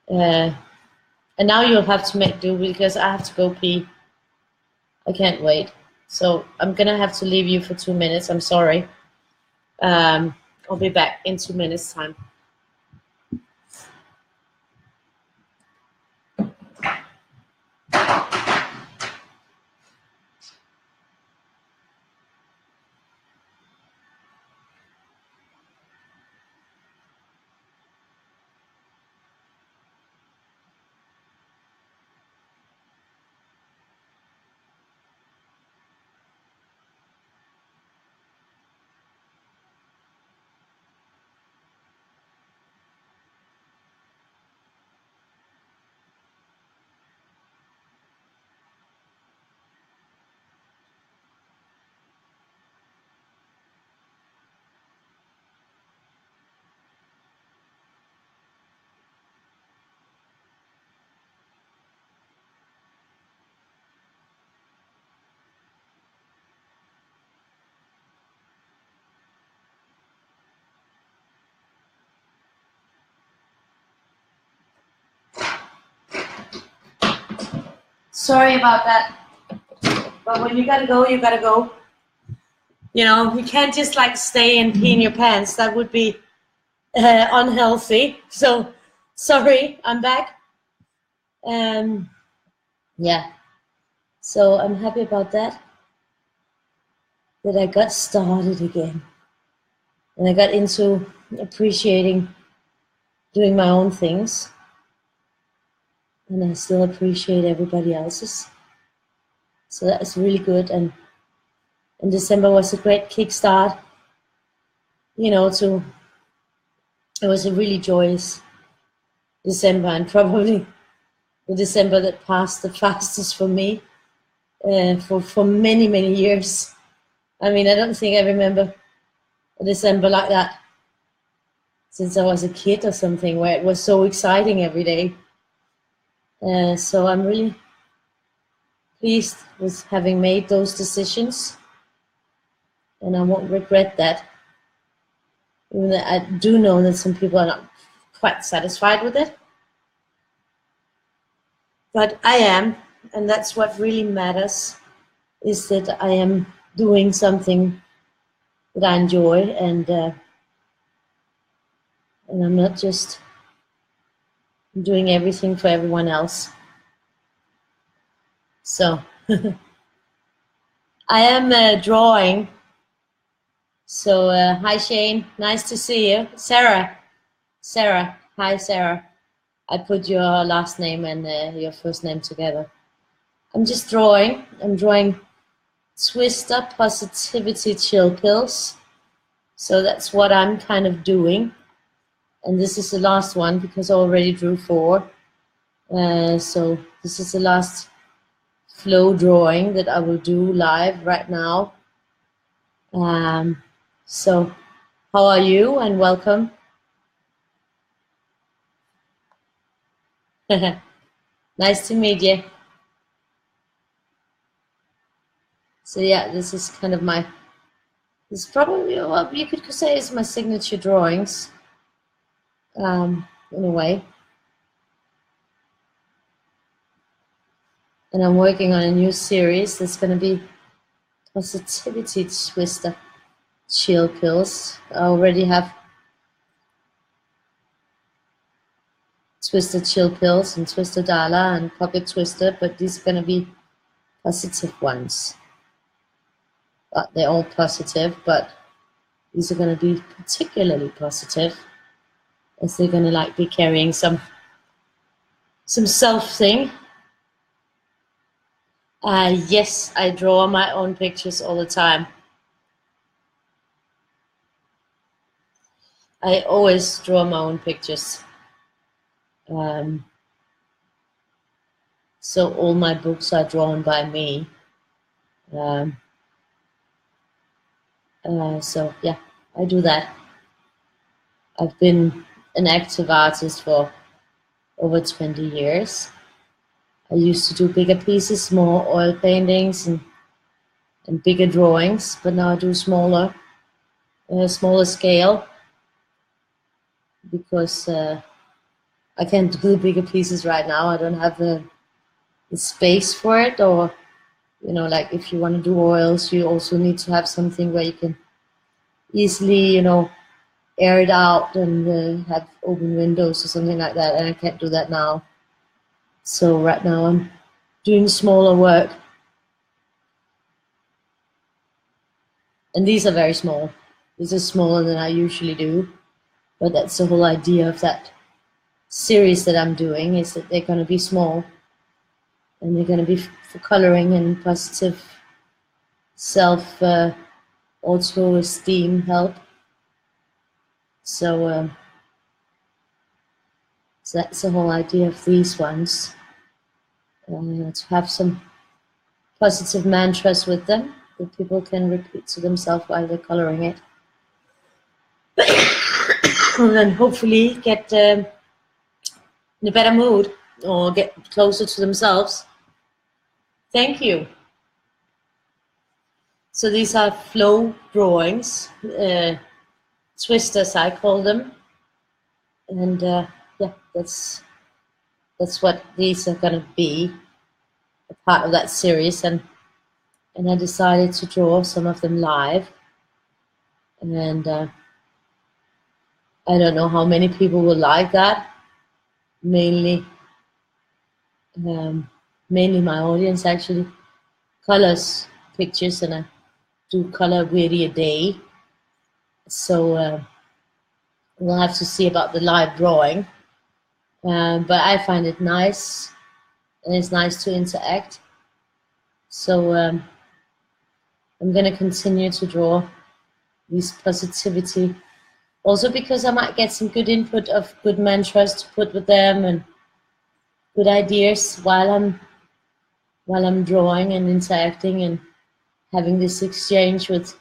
And now you'll have to make do because I have to go pee. I can't wait. So I'm gonna have to leave you for 2 minutes. I'm sorry. I'll be back in 2 minutes time. Sorry about that. But when you gotta go, you gotta go. You know, you can't just like stay and pee in your pants. That would be unhealthy. So sorry, I'm back. Yeah. So I'm happy about that. That I got started again. And I got into appreciating doing my own things. And I still appreciate everybody else's. So that is really good. And December was a great kickstart. You know, it was a really joyous December, and probably the December that passed the fastest for me for many, many years. I mean, I don't think I remember a December like that since I was a kid or something, where it was so exciting every day. So I'm really pleased with having made those decisions, and I won't regret that. Even though I do know that some people are not quite satisfied with it. But I am, and that's what really matters, is that I am doing something that I enjoy, and I'm not just doing everything for everyone else. So I am drawing. So hi Shane, nice to see you. Sarah, hi Sarah. I put your last name and your first name together. I'm just drawing. I'm drawing Twister Positivity Chill Pills. So that's what I'm kind of doing. And this is the last one because I already drew 4. So this is the last flow drawing that I will do live right now. So how are you, and welcome. Nice to meet you. So yeah, this is kind of my, this is probably what you could say is my signature drawings, in a way. And I'm working on a new series that's going to be Positivity Twister Chill Pills. I already have Twister Chill Pills and Twister Dala and Pocket Twister, but these are going to be positive ones. But they're all positive, but these are going to be particularly positive, as they're going to like be carrying some self thing. Yes, I draw my own pictures all the time. I always draw my own pictures. So all my books are drawn by me. So yeah, I do that. I've been an active artist for over 20 years. I used to do bigger pieces, more oil paintings and bigger drawings, but now I do smaller scale, because I can't do bigger pieces right now. I don't have the space for it, or you know, like if you want to do oils, you also need to have something where you can easily, you know, air it out and have open windows or something like that, and I can't do that now. So right now I'm doing smaller work, and these are very small. These are smaller than I usually do, but that's the whole idea of that series that I'm doing, is that they're going to be small, and they're going to be for coloring and positive self also esteem help. So so that's the whole idea of these ones, to have some positive mantras with them that people can repeat to themselves while they're coloring it. And then hopefully get in a better mood, or get closer to themselves. Thank you. So these are flow drawings, twisters I call them, and yeah, that's what these are gonna be. a part of that series, and I decided to draw some of them live. And I don't know how many people will like that. Mainly my audience actually colors pictures, and I do color really a day. So we'll have to see about the live drawing. But I find it nice, and it's nice to interact. So I'm going to continue to draw this positivity. Also because I might get some good input of good mantras to put with them, and good ideas while I'm drawing and interacting and having this exchange with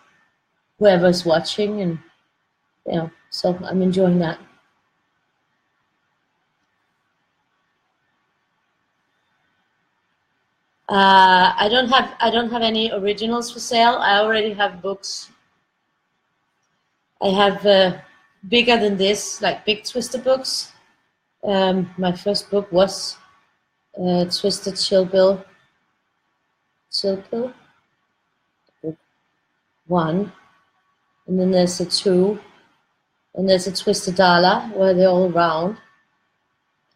whoever's watching, and so I'm enjoying that. I don't have any originals for sale. I already have books. I have bigger than this, like big Twister books. My first book was Twisted Chill Pill, book 1, and then there's a 2, and there's a Twisted Dala where they're all round,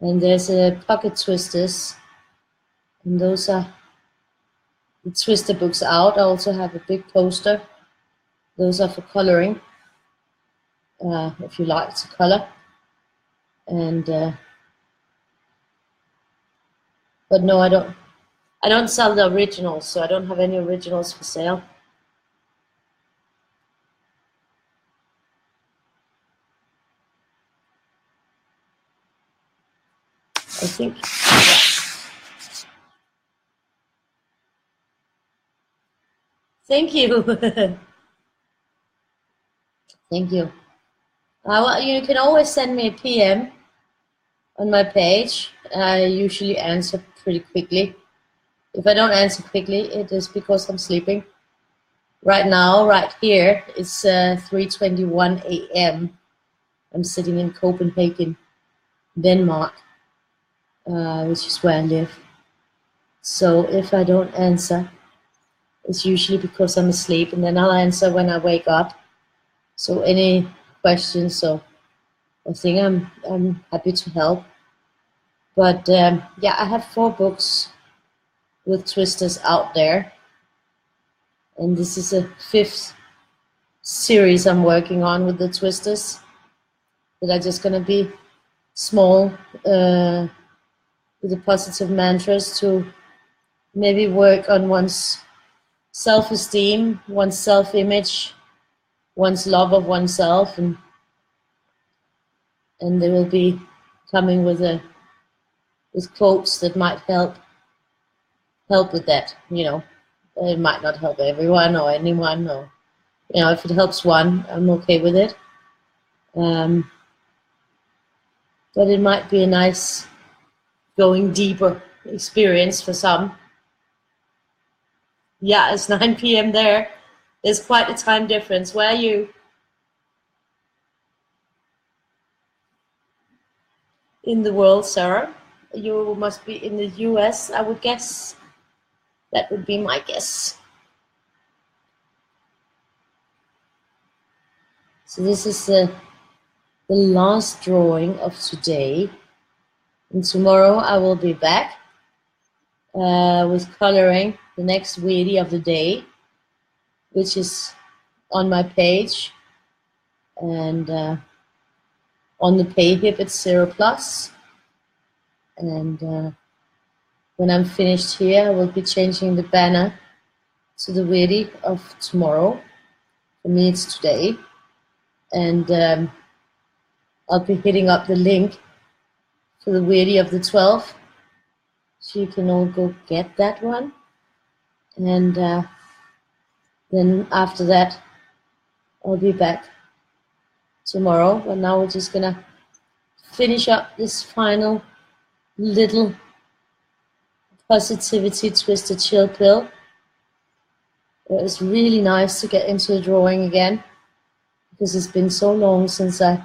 and there's a Pocket Twisters, and those are the Twister books out. I also have a big poster. Those are for coloring, if you like to color. And but no, I don't sell the originals, so I don't have any originals for sale. I think. Thank you. Thank you. Well, you can always send me a PM on my page. I usually answer pretty quickly. If I don't answer quickly, it is because I'm sleeping. Right now, right here, it's 3:21 a.m. I'm sitting in Copenhagen, Denmark, which is where I live. So if I don't answer, it's usually because I'm asleep, and then I'll answer when I wake up. So any questions, so I think I'm happy to help. But yeah, I have 4 books with twisters out there, and this is a 5th series I'm working on with the twisters that are just going to be small with the positive mantras to maybe work on one's self-esteem, one's self-image, one's love of oneself, and they will be coming with quotes that might help with that. It might not help everyone or anyone, or if it helps one, I'm okay with it. But it might be a nice going deeper experience for some. Yeah, it's 9 p.m. there. There's quite a time difference. Where are you? In the world, Sarah? You must be in the US, I would guess. That would be my guess. So this is the last drawing of today. And tomorrow I will be back with coloring the next weedy of the day, which is on my page. And on the pay hip, it's 0+. And when I'm finished here, I will be changing the banner to the weedy of tomorrow. For me, it's today. And I'll be hitting up the link for the weedy of the 12th, so you can all go get that one. And then after that, I'll be back tomorrow. But now we're just gonna finish up this final little positivity twisted chill pill. It was really nice to get into the drawing again, because it's been so long since I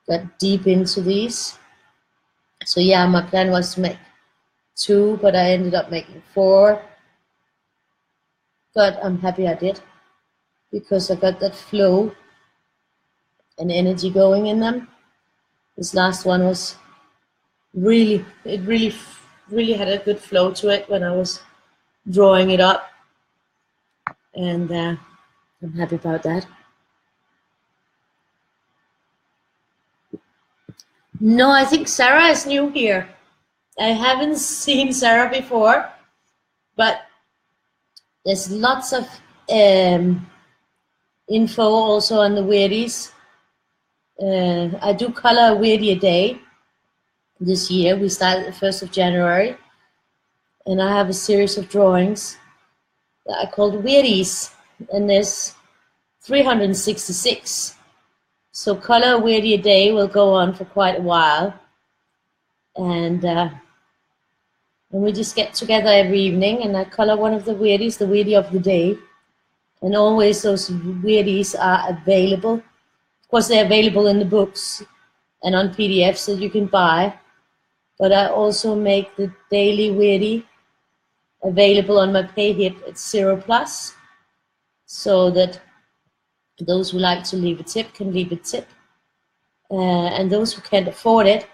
got deep into these. So yeah, my plan was to make 2, but I ended up making 4. But I'm happy I did, because I got that flow and energy going in them. This last one was really had a good flow to it when I was drawing it up, and I'm happy about that. No, I think Sarah is new here. I haven't seen Sarah before, but there's lots of info also on the weirdies. I do color a weirdie a day this year. We started the 1st of January, and I have a series of drawings that I call weirdies, and there's 366. So color a weirdie a day will go on for quite a while, and we just get together every evening, and I color one of the weirdies, the weirdie of the day, and always those weirdies are available. Of course, they're available in the books and on PDFs that you can buy, but I also make the daily weirdie available on my PayHip at 0+, so that those who like to leave a tip can leave a tip, and those who can't afford it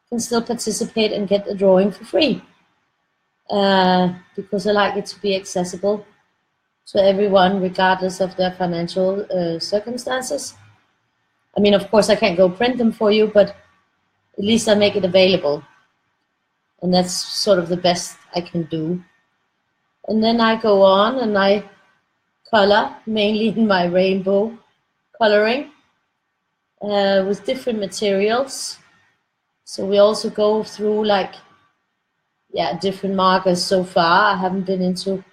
can still participate and get the drawing for free, because I like it to be accessible to everyone regardless of their financial circumstances. I mean, of course I can't go print them for you, but at least I make it available, and that's sort of the best I can do. And then I go on and I color, mainly in my rainbow coloring, with different materials. So we also go through different markers so far. I haven't been into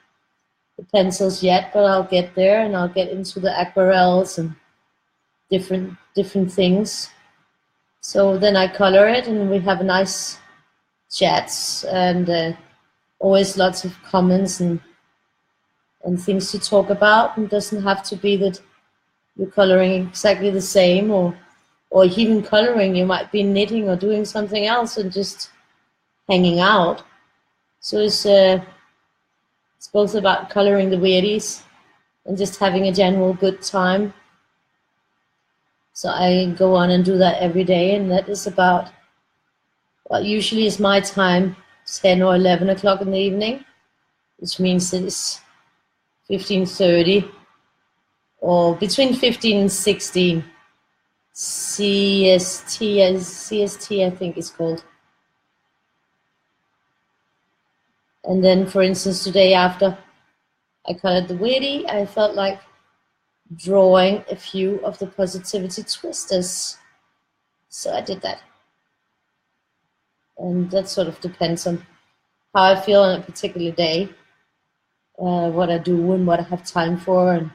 the pencils yet, but I'll get there, and I'll get into the aquarelles and different things. So then I color it, and we have nice chats, and always lots of comments and things to talk about. It doesn't have to be that you're coloring exactly the same, or even coloring. You might be knitting or doing something else and just hanging out. So it's both about coloring the weirdies and just having a general good time. So I go on and do that every day, and that is about what usually is my time, 10 or 11 o'clock in the evening, which means it's 15:30, or between 15 and 16 CST, I think it's called. And then, for instance, today after I colored the weirdie, I felt like drawing a few of the positivity twisters. So I did that. And that sort of depends on how I feel on a particular day, what I do and what I have time for, and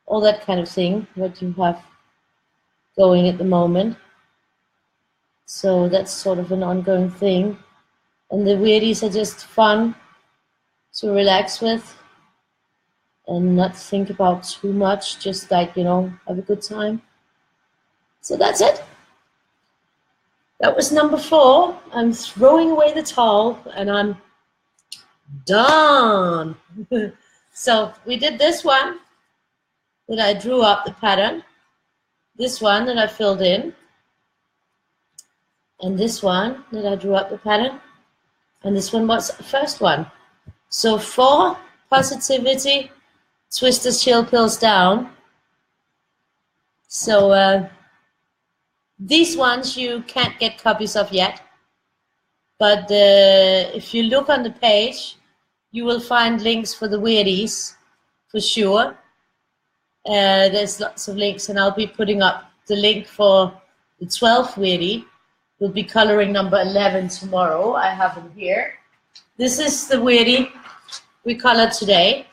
all that kind of thing, what you have going at the moment. So that's sort of an ongoing thing. And the weirdies are just fun to relax with and not think about too much, just have a good time. So that's it. That was number 4. I'm throwing away the towel and I'm done. So we did this one that I drew up the pattern, this one that I filled in, and this one that I drew up the pattern, and this one was the first one. So 4 positivity twisters, chill pills down. So these ones you can't get copies of yet, but if you look on the page, you will find links for the weirdies for sure. There's lots of links, and I'll be putting up the link for the 12th weirdie. We'll be coloring number 11 tomorrow. I have them here. This is the weirdie we colored today,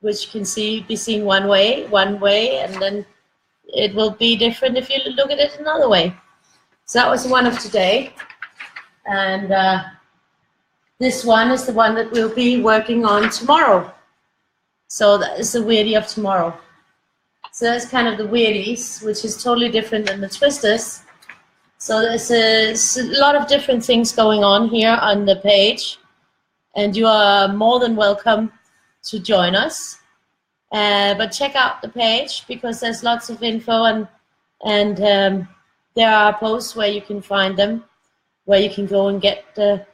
which can be seen one way, and then it will be different if you look at it another way. So that was one of today, and this one is the one that we'll be working on tomorrow. So that is the weirdie of tomorrow. So that's kind of the weirdies, which is totally different than the twisters. So there's a lot of different things going on here on the page, and you are more than welcome to join us. But check out the page because there's lots of info, and there are posts where you can find them, where you can go and get the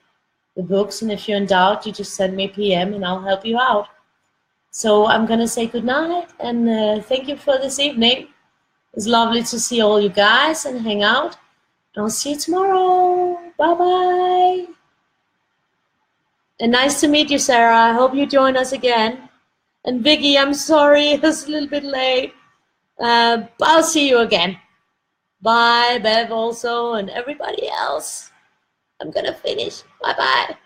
books. And if you're in doubt, you just send me a PM and I'll help you out. So I'm going to say good night and thank you for this evening. It's lovely to see all you guys and hang out. I'll see you tomorrow. Bye-bye. And nice to meet you, Sarah. I hope you join us again. And Vicky, I'm sorry, it was a little bit late. I'll see you again. Bye, Bev also, and everybody else. I'm gonna finish. Bye-bye.